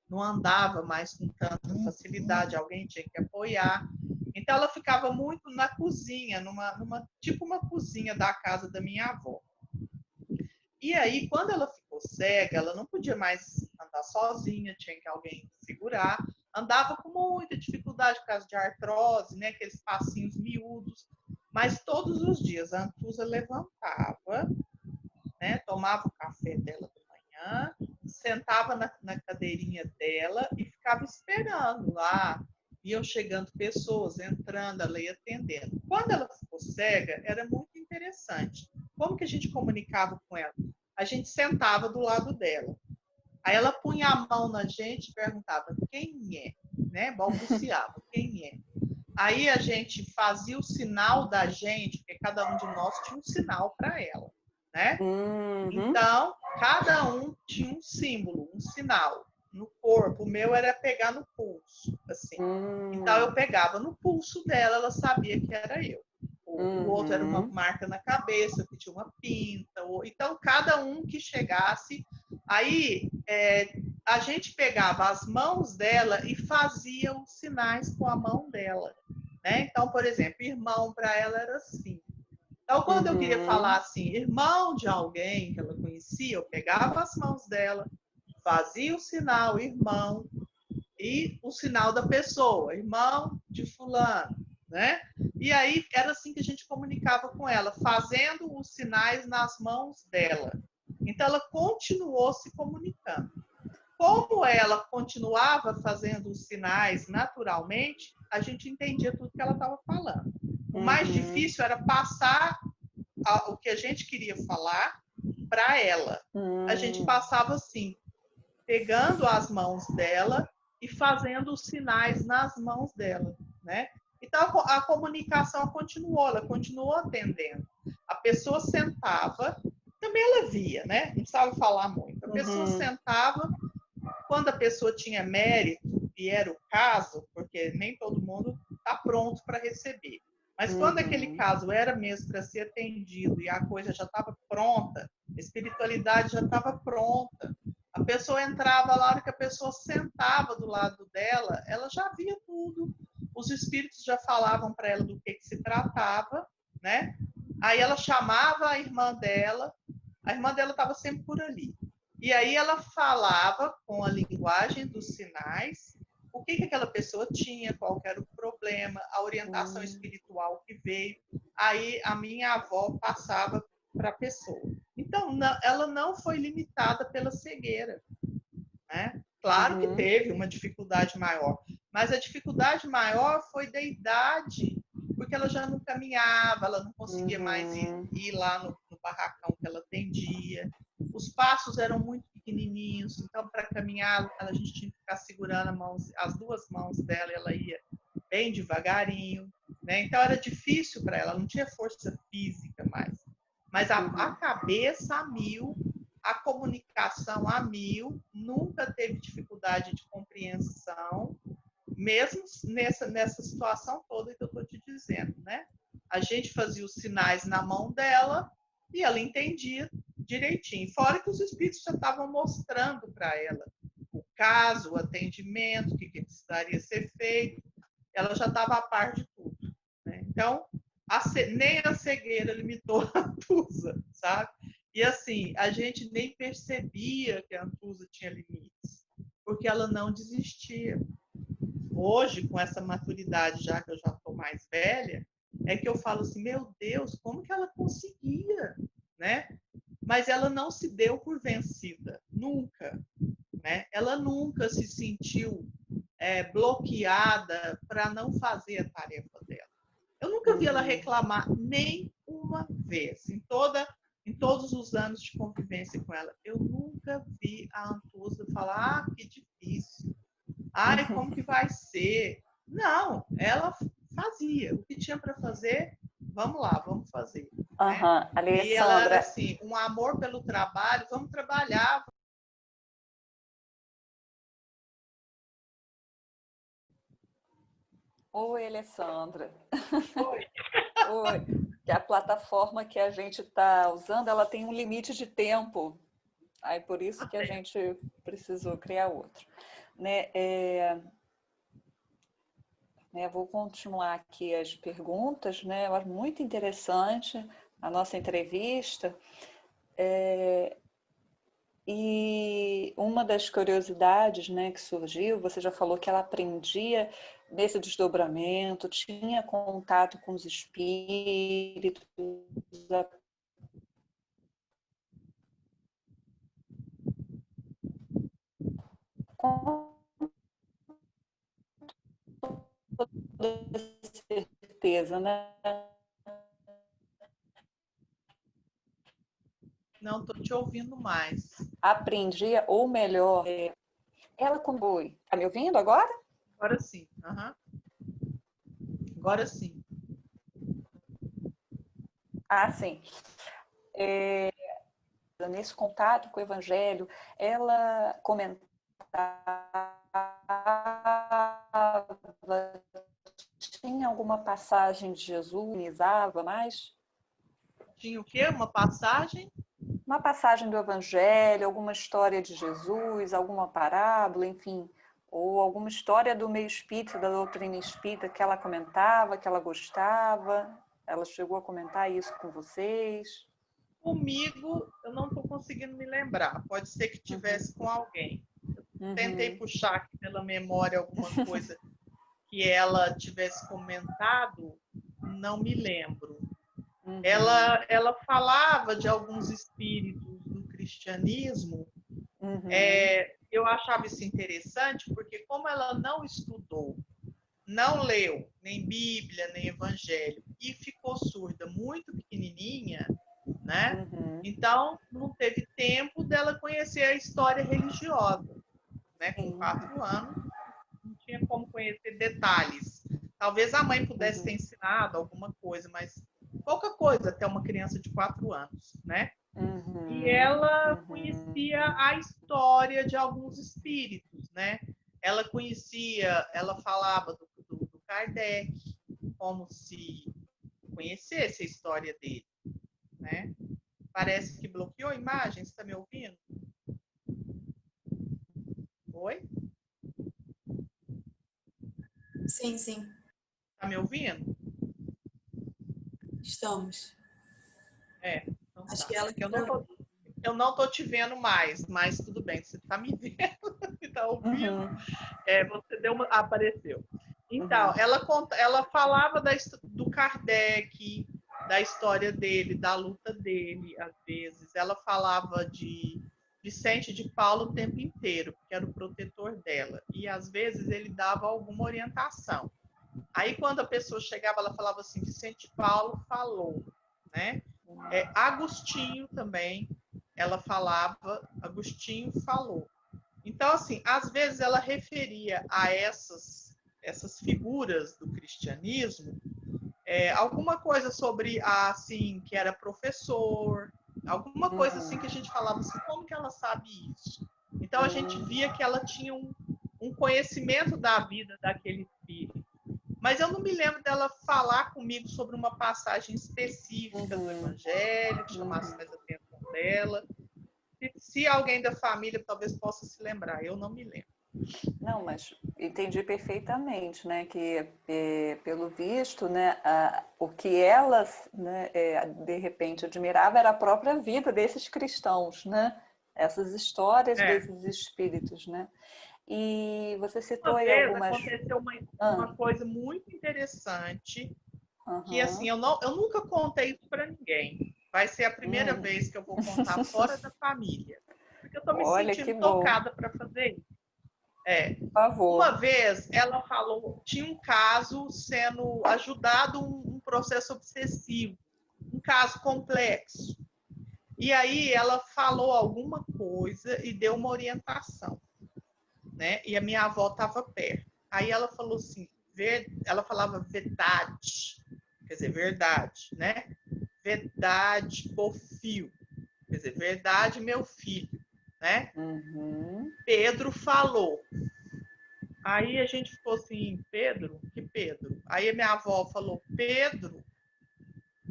não andava mais com tanta facilidade, alguém tinha que apoiar. Então, ela ficava muito na cozinha, tipo uma cozinha da casa da minha avó. E aí, quando ela ficou cega, ela não podia mais andar sozinha, tinha que alguém segurar. Andava com muita dificuldade por causa de artrose, né? Aqueles passinhos miúdos. Mas todos os dias a Antusa levantava, né? Tomava o café dela de manhã, sentava na cadeirinha dela e ficava esperando lá. Iam chegando pessoas, entrando, ela ia atendendo. Quando ela ficou cega, era muito interessante. Como que a gente comunicava com ela? A gente sentava do lado dela. Aí ela punha a mão na gente e perguntava quem é, né? Balbuciava, quem é. Aí a gente fazia o sinal da gente, porque cada um de nós tinha um sinal para ela, né? Então, cada um tinha um símbolo, um sinal no corpo. O meu era pegar no pulso, assim. Então eu pegava no pulso dela, ela sabia que era eu. O outro era uma marca na cabeça, que tinha uma pinta. Então, cada um que chegasse, aí a gente pegava as mãos dela e fazia os sinais com a mão dela, né? Então, por exemplo, irmão para ela era assim. Então, quando eu queria falar assim, irmão de alguém que ela conhecia, eu pegava as mãos dela, fazia o sinal irmão e o sinal da pessoa, irmão de fulano, né? E aí era assim que a gente comunicava com ela, fazendo os sinais nas mãos dela. Então ela continuou se comunicando. Como ela continuava fazendo os sinais naturalmente, a gente entendia tudo que ela estava falando. O mais difícil era passar o que a gente queria falar para ela. A gente passava assim, pegando as mãos dela e fazendo os sinais nas mãos dela, né? Então a comunicação continuou, ela continuou atendendo. A pessoa sentava, também ela via, né? Não precisava falar muito. A pessoa sentava, quando a pessoa tinha mérito, e era o caso, porque nem todo mundo está pronto para receber. Mas quando aquele caso era mesmo para ser atendido e a coisa já estava pronta, a espiritualidade já estava pronta, a pessoa entrava lá, na hora que a pessoa sentava do lado dela, ela já via tudo. Os espíritos já falavam para ela do que se tratava, né? Aí ela chamava a irmã dela estava sempre por ali. E aí ela falava com a linguagem dos sinais o que aquela pessoa tinha, qual era o problema, a orientação espiritual que veio. Aí a minha avó passava para a pessoa. Então, ela não foi limitada pela cegueira, né? Claro que teve uma dificuldade maior, mas a dificuldade maior foi da idade, porque ela já não caminhava, ela não conseguia mais ir lá no barracão que ela atendia. Os passos eram muito pequenininhos, então para caminhar a gente tinha que ficar segurando as duas mãos dela, ela ia bem devagarinho, né? Então era difícil para ela, não tinha força física mais. Mas a cabeça a mil, a comunicação a mil, nunca teve dificuldade de compreensão, mesmo nessa situação toda que eu estou te dizendo, né? A gente fazia os sinais na mão dela e ela entendia direitinho. Fora que os espíritos já estavam mostrando para ela o caso, o atendimento, o que precisaria ser feito. Ela já estava a par de tudo. Então, nem a cegueira limitou a Antusa, sabe? E assim, a gente nem percebia que a Antusa tinha limites, porque ela não desistia. Hoje, com essa maturidade, já que eu já estou mais velha, é que eu falo assim, meu Deus, como que ela conseguia, né? Mas ela não se deu por vencida, nunca, né? Ela nunca se sentiu bloqueada para não fazer a tarefa dela. Eu nunca vi ela reclamar nem uma vez, em todos os anos de convivência com ela. Eu nunca vi a Antusa falar, que difícil. Ai, como que vai ser? Não, ela fazia. O que tinha para fazer, vamos lá, vamos fazer. Né? E ela era assim, um amor pelo trabalho, vamos trabalhar. Oi, Alessandra. Oi. Oi. Que a plataforma que a gente está usando, ela tem um limite de tempo. Aí por isso que a gente precisou criar outro. Vou continuar aqui as perguntas, né? Eu acho muito interessante a nossa entrevista. E uma das curiosidades, né, que surgiu, você já falou que ela aprendia nesse desdobramento, tinha contato com os espíritos, com toda certeza, né? Não estou te ouvindo mais. Aprendia, ou melhor, ela como foi. Está me ouvindo agora? Agora sim. Uhum. Agora sim. Ah, sim. Nesse contato com o Evangelho, ela comentava, tinha alguma passagem de Jesus, humanizava mais? Tinha o quê? Uma passagem? Uma passagem do Evangelho, alguma história de Jesus, alguma parábola, enfim, ou alguma história do meio espírita, da doutrina espírita que ela comentava, que ela gostava. Ela chegou a comentar isso com vocês? Comigo, eu não estou conseguindo me lembrar. Pode ser que tivesse com alguém. Tentei puxar aqui pela memória alguma coisa que ela tivesse comentado, não me lembro. Ela falava de alguns espíritos do cristianismo. Eu achava isso interessante, porque como ela não estudou, não leu nem Bíblia, nem Evangelho, e ficou surda muito pequenininha, né? Então, não teve tempo dela conhecer a história religiosa, né? Com 4 anos, não tinha como conhecer detalhes. Talvez a mãe pudesse ter ensinado alguma coisa, mas pouca coisa até uma criança de 4 anos, né? E ela conhecia a história de alguns espíritos, né? Ela conhecia, ela falava do Kardec, como se conhecesse a história dele, né? Parece que bloqueou a imagem, você está me ouvindo? Oi? Sim, sim. Está me ouvindo? Estamos. Então Acho tá. que ela que eu não tô te vendo mais, mas tudo bem, você está me vendo, está ouvindo. Você deu uma. Apareceu. Então, ela falava do Kardec, da história dele, da luta dele, às vezes. Ela falava de Vicente de Paulo o tempo inteiro, que era o protetor dela. E, às vezes, ele dava alguma orientação. Aí, quando a pessoa chegava, ela falava assim, Vicente de Paulo falou, né? Agostinho também, ela falava, Agostinho falou. Então, assim, às vezes ela referia a essas figuras do cristianismo alguma coisa sobre, assim, que era professor, alguma coisa assim que a gente falava assim, como que ela sabe isso? Então, a gente via que ela tinha um conhecimento da vida daquele espírito. Mas eu não me lembro dela falar comigo sobre uma passagem específica do Evangelho, que chamasse mais a atenção dela. Se alguém da família talvez possa se lembrar, eu não me lembro. Não, mas entendi perfeitamente, né, que pelo visto, né, o que elas, né, de repente admirava era a própria vida desses cristãos, né, essas histórias É. desses espíritos, né. E você citou Uma aí vez algumas. aconteceu uma coisa muito interessante, que assim, Aham. eu nunca contei isso para ninguém. Vai ser a primeira Hum. vez que eu vou contar fora da família. Porque eu estou me Olha que sentindo bom. tocada para fazer isso. É. Por favor. Uma vez ela falou, tinha um caso sendo ajudado um processo obsessivo, um caso complexo. E aí ela falou alguma coisa e deu uma orientação, né? E a minha avó estava perto. Aí ela falou assim, ela falava verdade, quer dizer, verdade, né? Verdade, Pofio, quer dizer, verdade, meu filho, né? Uhum. Pedro falou. Aí a gente ficou assim, Pedro? Que Pedro? Aí a minha avó falou, Pedro?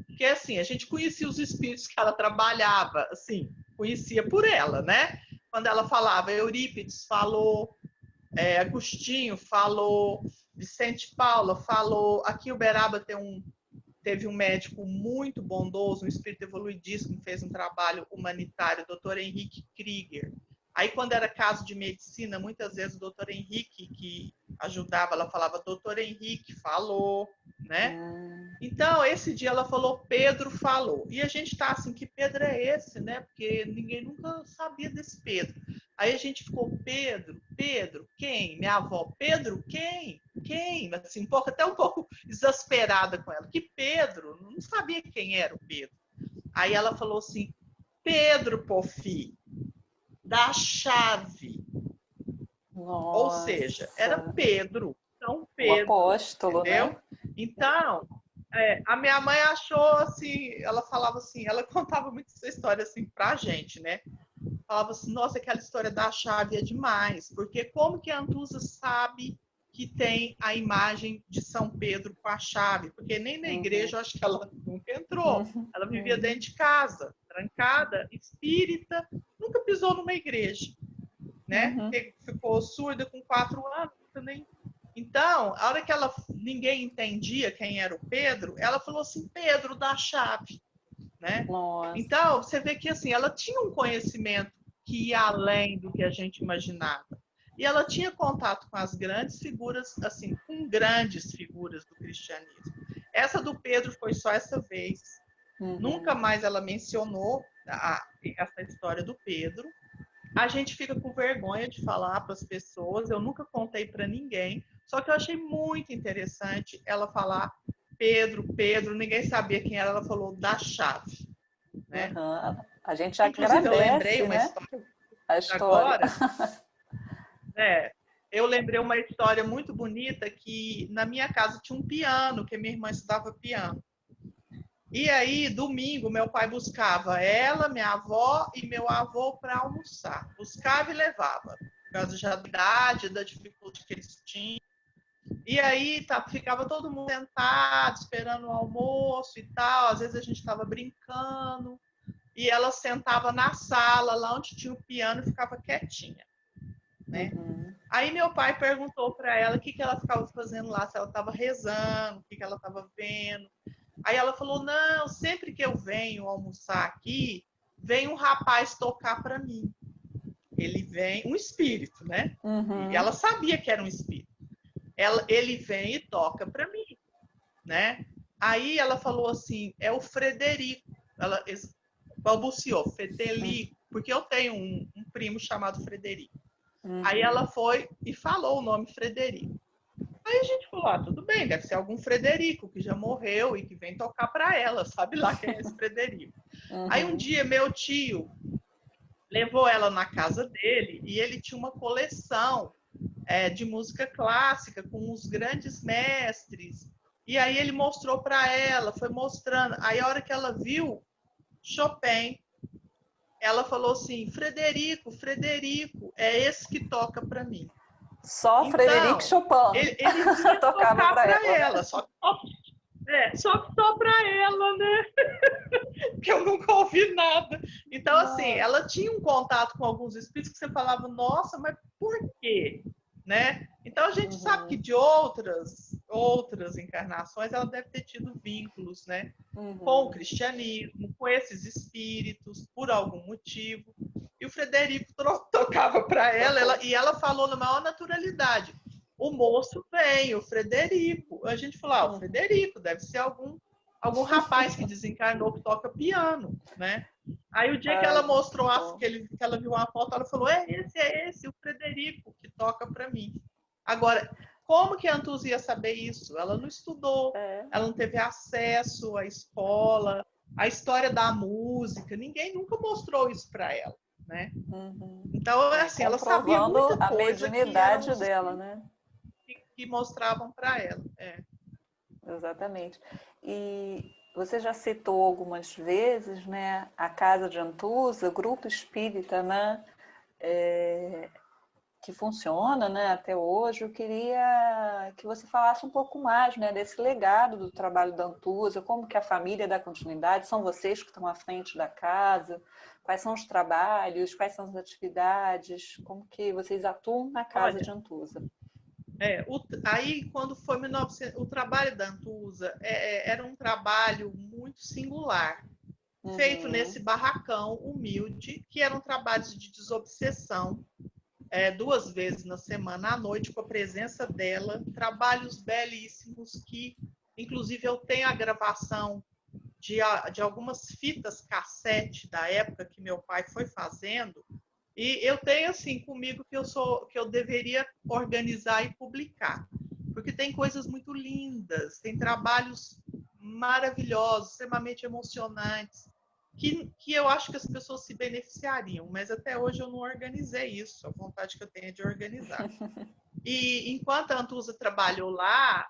Porque assim, a gente conhecia os espíritos que ela trabalhava, assim, conhecia por ela, né? Quando ela falava, Eurípides falou, Agostinho falou, Vicente Paula falou, aqui em Uberaba teve um médico muito bondoso, um espírito evoluidíssimo, que fez um trabalho humanitário, o Dr. Henrique Krieger. Aí, quando era caso de medicina, muitas vezes o Dr. Henrique, que ajudava, ela falava, Dr. Henrique falou, né? Então, esse dia ela falou, Pedro falou. E a gente tá assim, que Pedro é esse, né? Porque ninguém nunca sabia desse Pedro. Aí a gente ficou, Pedro, quem? Minha avó, Pedro, quem? Quem? Assim, até um pouco exasperada com ela. Que Pedro? Não sabia quem era o Pedro. Aí ela falou assim, Pedro, Pofi, da chave. Ou seja, era Nossa. Pedro. São O Pedro, apóstolo, entendeu? né? Então, a minha mãe achou assim, ela falava assim, ela contava muito essa história assim pra gente, né? Falava assim, nossa, aquela história da chave é demais, porque como que a Antusa sabe que tem a imagem de São Pedro com a chave? Porque nem na igreja eu acho que ela nunca entrou. Ela vivia dentro de casa, trancada, espírita, nunca pisou numa igreja, né? Porque ficou surda com 4 anos, nem. Então, a hora que ninguém entendia quem era o Pedro, ela falou assim, Pedro da chave, né? Nossa. Então, você vê que assim, ela tinha um conhecimento que ia além do que a gente imaginava. E ela tinha contato com as grandes figuras, assim, com grandes figuras do cristianismo. Essa do Pedro foi só essa vez. Nunca mais ela mencionou essa história do Pedro. A gente fica com vergonha de falar para as pessoas. Eu nunca contei para ninguém. Só que eu achei muito interessante ela falar Pedro, ninguém sabia quem era. Ela falou da chave, né? A gente Inclusive, eu lembrei agradece, uma né? história A história. agora. Eu lembrei uma história muito bonita que na minha casa tinha um piano, que minha irmã estudava piano. E aí, domingo, meu pai buscava ela, minha avó e meu avô para almoçar. Buscava e levava, por causa da idade, da dificuldade que eles tinham. E aí ficava todo mundo sentado, esperando o almoço e tal. Às vezes a gente estava brincando. E ela sentava na sala, lá onde tinha o piano, e ficava quietinha, né? Aí meu pai perguntou para ela o que ela ficava fazendo lá, se ela estava rezando, o que ela estava vendo. Aí ela falou, não, sempre que eu venho almoçar aqui, vem um rapaz tocar para mim. Ele vem, um espírito, né? E ela sabia que era um espírito. Ele vem e toca para mim, né? Aí ela falou assim, é o Frederico. Ela balbuciou, Frederico, porque eu tenho um primo chamado Frederico. Aí ela foi e falou o nome Frederico. Aí a gente falou, tudo bem, deve ser algum Frederico que já morreu e que vem tocar para ela, sabe lá quem é esse Frederico. Aí um dia meu tio levou ela na casa dele e ele tinha uma coleção de música clássica com os grandes mestres. E aí ele mostrou para ela, foi mostrando. Aí a hora que ela viu Chopin, ela falou assim, Frederico, é esse que toca para mim. Só então, Frederico Chopin. Ele vinha tocar para ela. Só que só para ela, né? Porque eu nunca ouvi nada. Então, assim, ela tinha um contato com alguns espíritos que você falava, nossa, mas por quê? né? Então a gente sabe que de outras encarnações ela deve ter tido vínculos, né? Com o cristianismo, com esses espíritos, por algum motivo. E o Frederico tocava para ela e ela falou na maior naturalidade. O moço vem, o Frederico. A gente falou, o Frederico deve ser algum rapaz que desencarnou que toca piano, né? Aí o dia que ela mostrou, que ela viu uma foto, ela falou, é esse, o Frederico, que toca para mim. Agora, como que a Antusa ia saber isso? Ela não estudou, ela não teve acesso à escola, à história da música, ninguém nunca mostrou isso para ela, né? Então, assim, ela sabia muita coisa a mediunidade dela, né? Que mostravam para ela. Exatamente. E você já citou algumas vezes, né, a Casa de Antusa, grupo espírita, né, que funciona, né, até hoje. Eu queria que você falasse um pouco mais, né, desse legado do trabalho da Antusa, como que a família dá continuidade, são vocês que estão à frente da casa, quais são os trabalhos, quais são as atividades, como que vocês atuam na Casa de Antusa. Aí, quando foi 1900, o trabalho da Antusa era um trabalho muito singular, feito nesse barracão humilde, que eram trabalhos de desobsessão, 2 vezes na semana à noite, com a presença dela, trabalhos belíssimos que, inclusive, eu tenho a gravação de algumas fitas cassete da época que meu pai foi fazendo. E eu tenho assim comigo que eu deveria organizar e publicar, porque tem coisas muito lindas, tem trabalhos maravilhosos, extremamente emocionantes, que eu acho que as pessoas se beneficiariam, mas até hoje eu não organizei isso, a vontade que eu tenho é de organizar. E enquanto a Antusa trabalhou lá,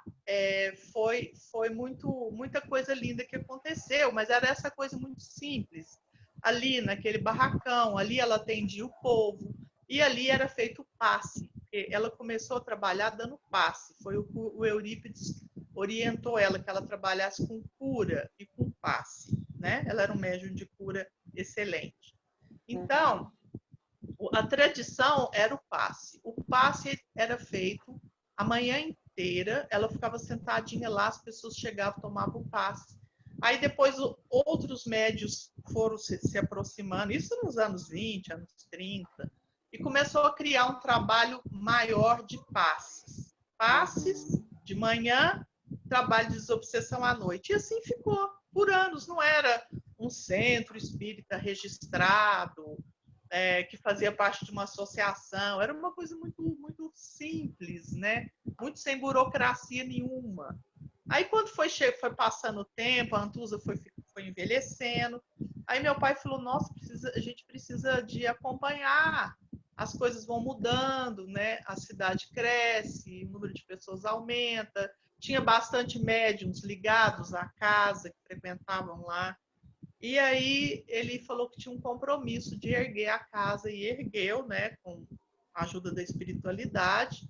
foi muita coisa linda que aconteceu, mas era essa coisa muito simples. Ali naquele barracão, ali ela atendia o povo, e ali era feito passe. Ela começou a trabalhar dando passe. Foi o Eurípides orientou ela que ela trabalhasse com cura e com passe, né? Ela era um médium de cura excelente. Então, a tradição era o passe. O passe era feito a manhã inteira, ela ficava sentadinha lá, as pessoas chegavam, tomavam o passe. Aí depois outros médios foram se aproximando, isso nos anos 20, anos 30, e começou a criar um trabalho maior de passes. Passes de manhã, trabalho de desobsessão à noite. E assim ficou por anos. Não era um centro espírita registrado, que fazia parte de uma associação. Era uma coisa muito, muito simples, né? Muito sem burocracia nenhuma. Aí, quando foi passando o tempo, a Antusa foi envelhecendo. Aí, meu pai falou: nossa, a gente precisa de acompanhar. As coisas vão mudando, né? A cidade cresce, o número de pessoas aumenta. Tinha bastante médiums ligados à casa, que frequentavam lá. E aí ele falou que tinha um compromisso de erguer a casa e ergueu, né, com a ajuda da espiritualidade,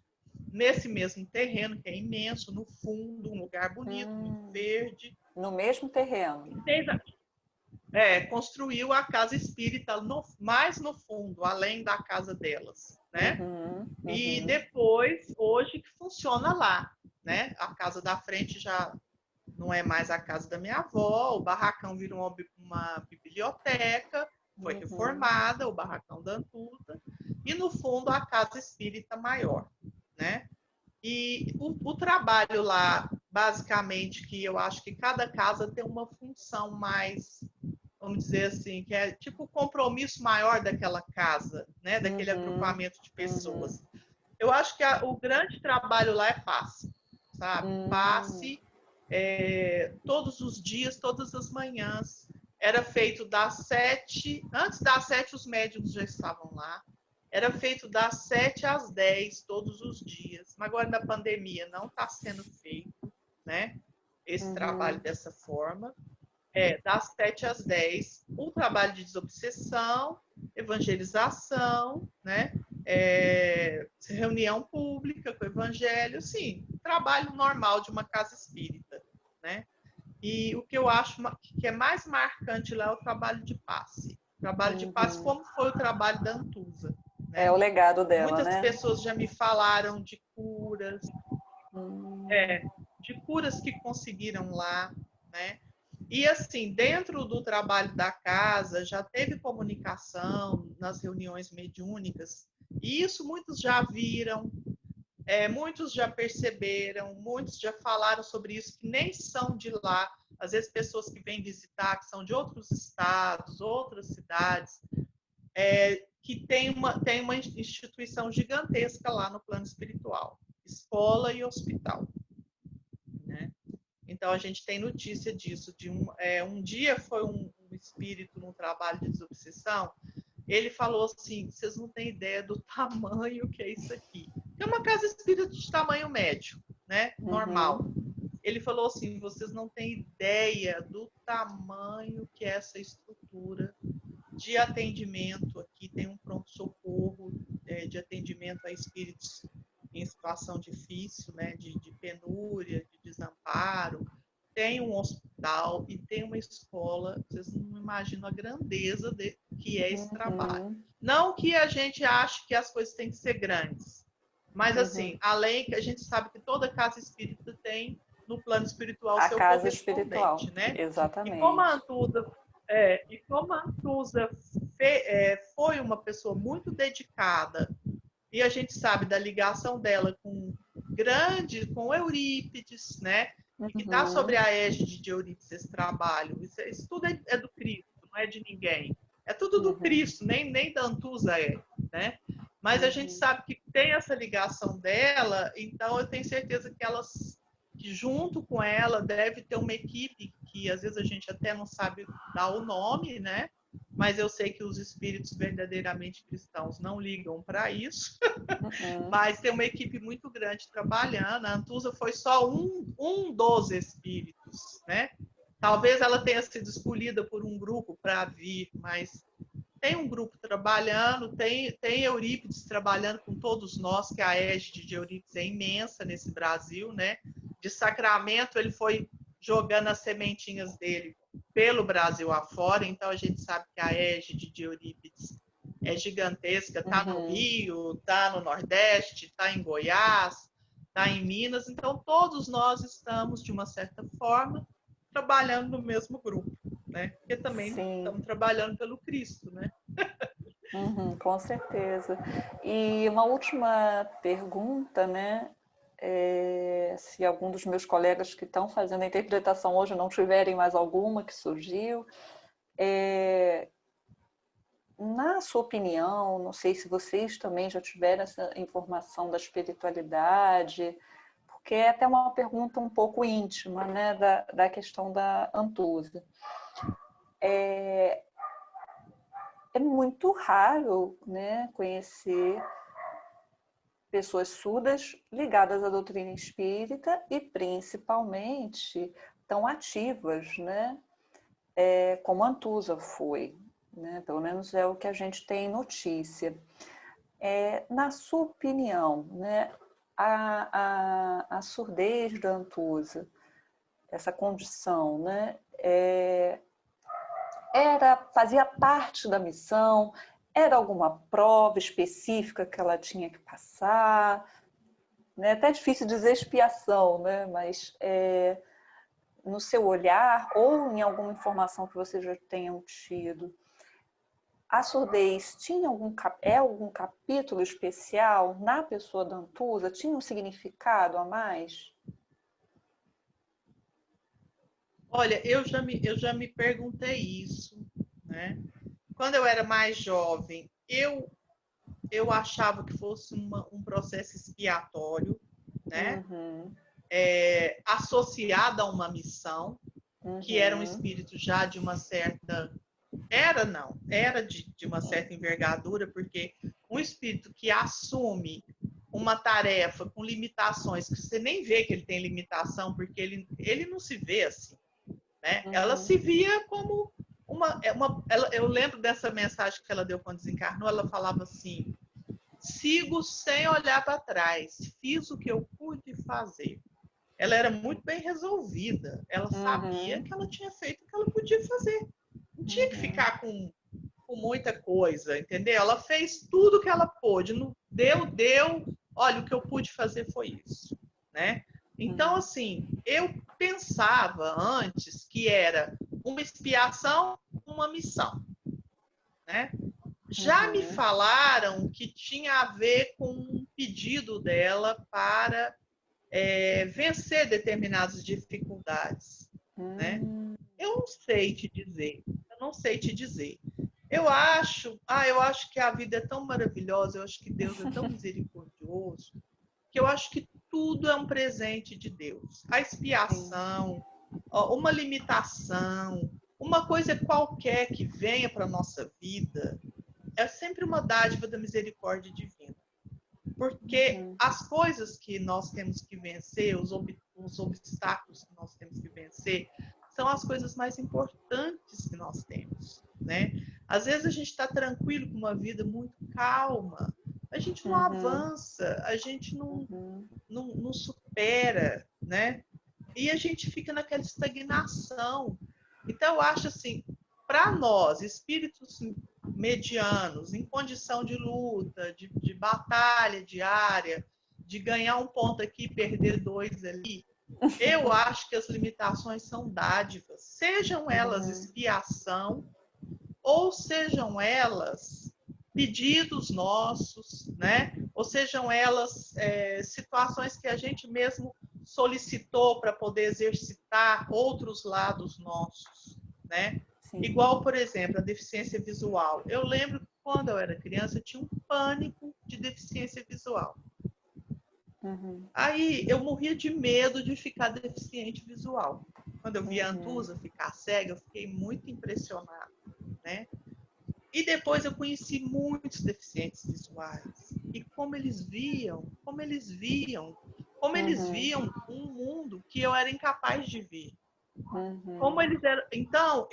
nesse mesmo terreno, que é imenso, no fundo, um lugar bonito, muito verde. No mesmo terreno. Construiu a casa espírita mais no fundo, além da casa delas, né? E depois, hoje, que funciona lá, né? A casa da frente já não é mais a casa da minha avó, o barracão virou uma biblioteca, foi reformada, o barracão da Antusa, e no fundo a casa espírita maior, né? E o trabalho lá, basicamente, que eu acho que cada casa tem uma função mais, vamos dizer assim, que é tipo o compromisso maior daquela casa, né? Daquele agrupamento de pessoas. Eu acho que o grande trabalho lá é passe, sabe? Passe todos os dias, todas as manhãs. Era feito das 7, antes das 7 os médiums já estavam lá. Era feito das 7 às 10 todos os dias. Mas agora na pandemia não está sendo feito, né? Esse trabalho dessa forma. Das 7 às 10, o trabalho de desobsessão, evangelização, né? Reunião pública com o evangelho, sim, trabalho normal de uma casa espírita, né? E o que eu acho que é mais marcante lá é o trabalho de passe. O trabalho de passe, como foi o trabalho da Antusa, né? É o legado dela, Muitas né? pessoas já me falaram de curas, de curas que conseguiram lá, né? E assim, dentro do trabalho da casa, já teve comunicação nas reuniões mediúnicas, e isso muitos já viram, muitos já perceberam, muitos já falaram sobre isso, que nem são de lá. Às vezes, pessoas que vêm visitar, que são de outros estados, outras cidades, que tem uma instituição gigantesca lá no plano espiritual, escola e hospital, né? Então, a gente tem notícia disso. Um dia foi um espírito num trabalho de desobsessão, ele falou assim, vocês não têm ideia do tamanho que é isso aqui. É uma casa espírita de tamanho médio, né? Normal. Ele falou assim, vocês não têm ideia do tamanho que é essa estrutura de atendimento. Aqui tem um pronto-socorro de atendimento a espíritos em situação difícil, né? De penúria, de desamparo. Tem um hospital e tem uma escola. Vocês não imaginam a grandeza que é esse trabalho. Não que a gente ache que as coisas têm que ser grandes, mas assim, além que a gente sabe que toda casa espírita tem no plano espiritual A seu casa espiritual, correspondente, né? exatamente. E como a Antusa foi uma pessoa muito dedicada, e a gente sabe da ligação dela com Eurípides, né? E que está sobre a égide de Eurípides esse trabalho. Isso tudo é do Cristo, não é de ninguém. É tudo do Cristo, nem da Antusa né? Mas a gente sabe que tem essa ligação dela, então eu tenho certeza que junto com ela deve ter uma equipe que às vezes a gente até não sabe dar o nome, né? Mas eu sei que os espíritos verdadeiramente cristãos não ligam para isso. Mas tem uma equipe muito grande trabalhando. A Antusa foi só um dos espíritos, né? Talvez ela tenha sido escolhida por um grupo para vir, mas tem um grupo trabalhando, tem Eurípides trabalhando com todos nós, que a égide de Eurípides é imensa nesse Brasil, né? De Sacramento, ele foi jogando as sementinhas dele pelo Brasil afora, então a gente sabe que a égide de Eurípides é gigantesca, está no Rio, está no Nordeste, está em Goiás, está em Minas, então todos nós estamos, de uma certa forma, trabalhando no mesmo grupo, né? Porque também estamos trabalhando pelo Cristo, né? Com certeza. E uma última pergunta, né? Se algum dos meus colegas que estão fazendo a interpretação hoje não tiverem mais alguma que surgiu, na sua opinião, não sei se vocês também já tiveram essa informação da espiritualidade, porque é até uma pergunta um pouco íntima, né, da questão da Antusa. É muito raro, né, conhecer pessoas surdas ligadas à doutrina espírita e principalmente tão ativas, né, como a Antusa foi, né? Pelo menos é o que a gente tem notícia. Na sua opinião, né, a surdez da Antusa, essa condição, né, fazia parte da missão? Era alguma prova específica que ela tinha que passar? É até difícil dizer expiação, né? Mas no seu olhar ou em alguma informação que vocês já tenham tido, a surdez tinha algum capítulo especial na pessoa da Antusa? Tinha um significado a mais? Olha, eu já me perguntei isso, né? Quando eu era mais jovem, eu achava que fosse um processo expiatório, né? Associado a uma missão, que era um espírito já de uma certa... Era de uma certa envergadura, porque um espírito que assume uma tarefa com limitações, que você nem vê que ele tem limitação, porque ele não se vê assim, né? Ela se via como eu lembro dessa mensagem que ela deu quando desencarnou, ela falava assim: sigo sem olhar para trás, fiz o que eu pude fazer. Ela era muito bem resolvida, ela sabia que ela tinha feito o que ela podia fazer. Não tinha que ficar com com muita coisa, entendeu? Ela fez tudo que ela pôde, não deu, olha, o que eu pude fazer foi isso, né? Então, assim, eu pensava antes que era uma expiação, uma missão, né? Já me falaram que tinha a ver com um pedido dela para vencer determinadas dificuldades, né? Eu não sei te dizer, eu acho que a vida é tão maravilhosa, eu acho que Deus é tão misericordioso, que eu acho que tudo é um presente de Deus. A expiação, uma limitação, uma coisa qualquer que venha para a nossa vida, é sempre uma dádiva da misericórdia divina. Porque as coisas que nós temos que vencer, os obstáculos que nós temos que vencer, são as coisas mais importantes que nós temos, né? Às vezes a gente está tranquilo com uma vida muito calma, a gente não avança, a gente não supera, né? E a gente fica naquela estagnação. Então, eu acho assim, para nós, espíritos medianos, em condição de luta, de batalha diária, de ganhar um ponto aqui e perder 2 ali, eu acho que as limitações são dádivas, sejam elas expiação ou sejam elas pedidos nossos, né? Ou sejam elas situações que a gente mesmo solicitou para poder exercitar outros lados nossos, né? Sim. Igual, por exemplo, a deficiência visual. Eu lembro que quando eu era criança, eu tinha um pânico de deficiência visual. Aí eu morria de medo de ficar deficiente visual. Quando eu vi a Antusa ficar cega, eu fiquei muito impressionada, né? E depois eu conheci muitos deficientes visuais. E como eles viam um mundo que eu era incapaz de ver. Como eles eram... Então,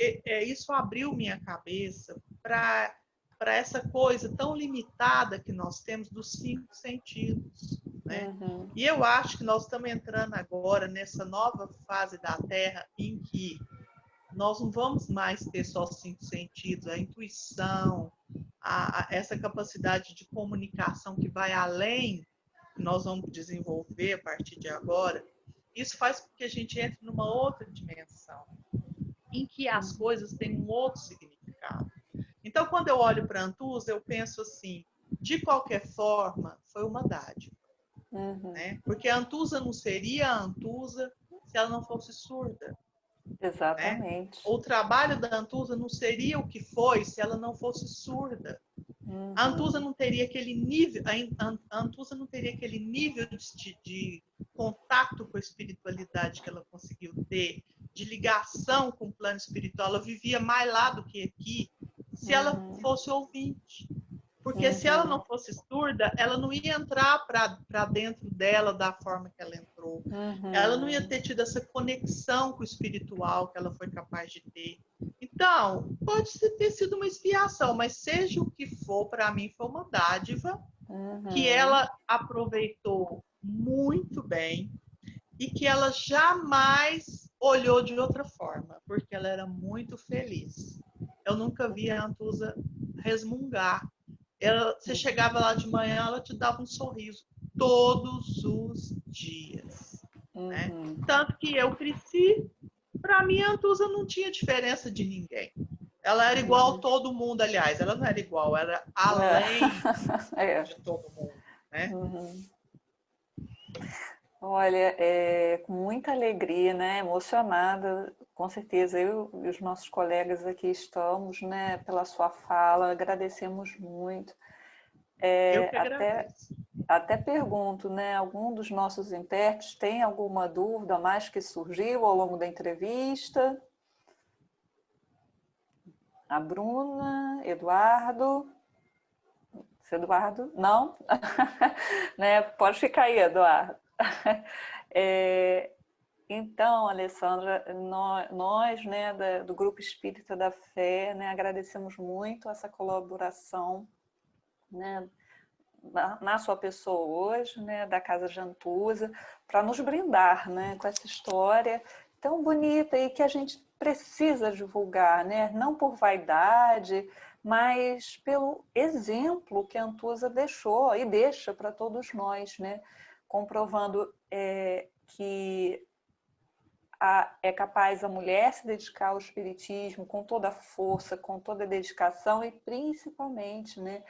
isso abriu minha cabeça para essa coisa tão limitada que nós temos dos 5 sentidos, né? E eu acho que nós estamos entrando agora nessa nova fase da Terra em que nós não vamos mais ter só os 5 sentidos, a intuição, essa capacidade de comunicação que vai além, que nós vamos desenvolver a partir de agora. Isso faz com que a gente entre numa outra dimensão, em que as coisas têm um outro significado. Então, quando eu olho para a Antusa, eu penso assim, de qualquer forma, foi uma dádiva. Né? Porque a Antusa não seria a Antusa se ela não fosse surda. Exatamente. Né? O trabalho da Antusa não seria o que foi se ela não fosse surda. A Antusa não teria aquele nível, a Antusa não teria aquele nível de contato com a espiritualidade que ela conseguiu ter, de ligação com o plano espiritual. Ela vivia mais lá do que aqui, se ela fosse ouvinte. Porque se ela não fosse surda, ela não ia entrar para dentro dela da forma que ela entrou. Ela não ia ter tido essa conexão com o espiritual que ela foi capaz de ter. Então, pode ter sido uma expiação, mas seja o que for, para mim foi uma dádiva que ela aproveitou muito bem e que ela jamais olhou de outra forma, porque ela era muito feliz. Eu nunca vi a Antusa resmungar. Você chegava lá de manhã, ela te dava um sorriso todos os dias. Né? Tanto que eu cresci, para mim a Antusa não tinha diferença de ninguém. Ela era igual a todo mundo, aliás, ela não era igual, era além de todo mundo. Né? Olha, com muita alegria, né? Emocionada, com certeza eu e os nossos colegas aqui estamos, né? Pela sua fala, agradecemos muito. Eu que agradeço. Até pergunto, né? Algum dos nossos intérpretes tem alguma dúvida a mais que surgiu ao longo da entrevista? A Bruna, Eduardo... Eduardo? Não? Né? Pode ficar aí, Eduardo. Então, Alessandra, nós né, do Grupo Espírita da Fé, né, agradecemos muito essa colaboração, né, na sua pessoa hoje, né, da Casa de Antusa, para nos brindar, né, com essa história tão bonita e que a gente precisa divulgar, né, não por vaidade, mas pelo exemplo que a Antusa deixou e deixa para todos nós, né? Comprovando que é capaz a mulher se dedicar ao espiritismo com toda a força, com toda a dedicação e principalmente, né,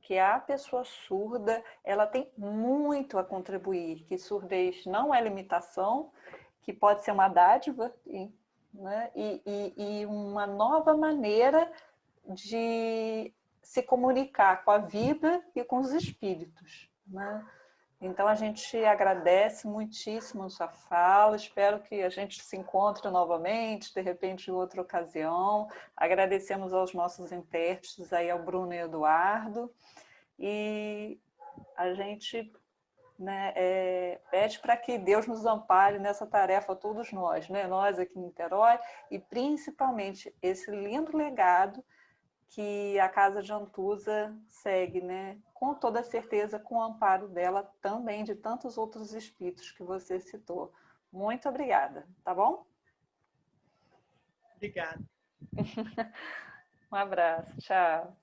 que a pessoa surda ela tem muito a contribuir, que surdez não é limitação, que pode ser uma dádiva, né, e uma nova maneira de se comunicar com a vida e com os espíritos, né? Então, a gente agradece muitíssimo a sua fala, espero que a gente se encontre novamente, de repente, em outra ocasião. Agradecemos aos nossos intérpretes, aí ao Bruno e ao Eduardo, e a gente, né, pede para que Deus nos ampare nessa tarefa, todos nós, né? Nós aqui em Niterói, e principalmente esse lindo legado que a Casa de Antusa segue, né? Com toda certeza, com o amparo dela também, de tantos outros espíritos que você citou. Muito obrigada, tá bom? Obrigada. Um abraço, tchau.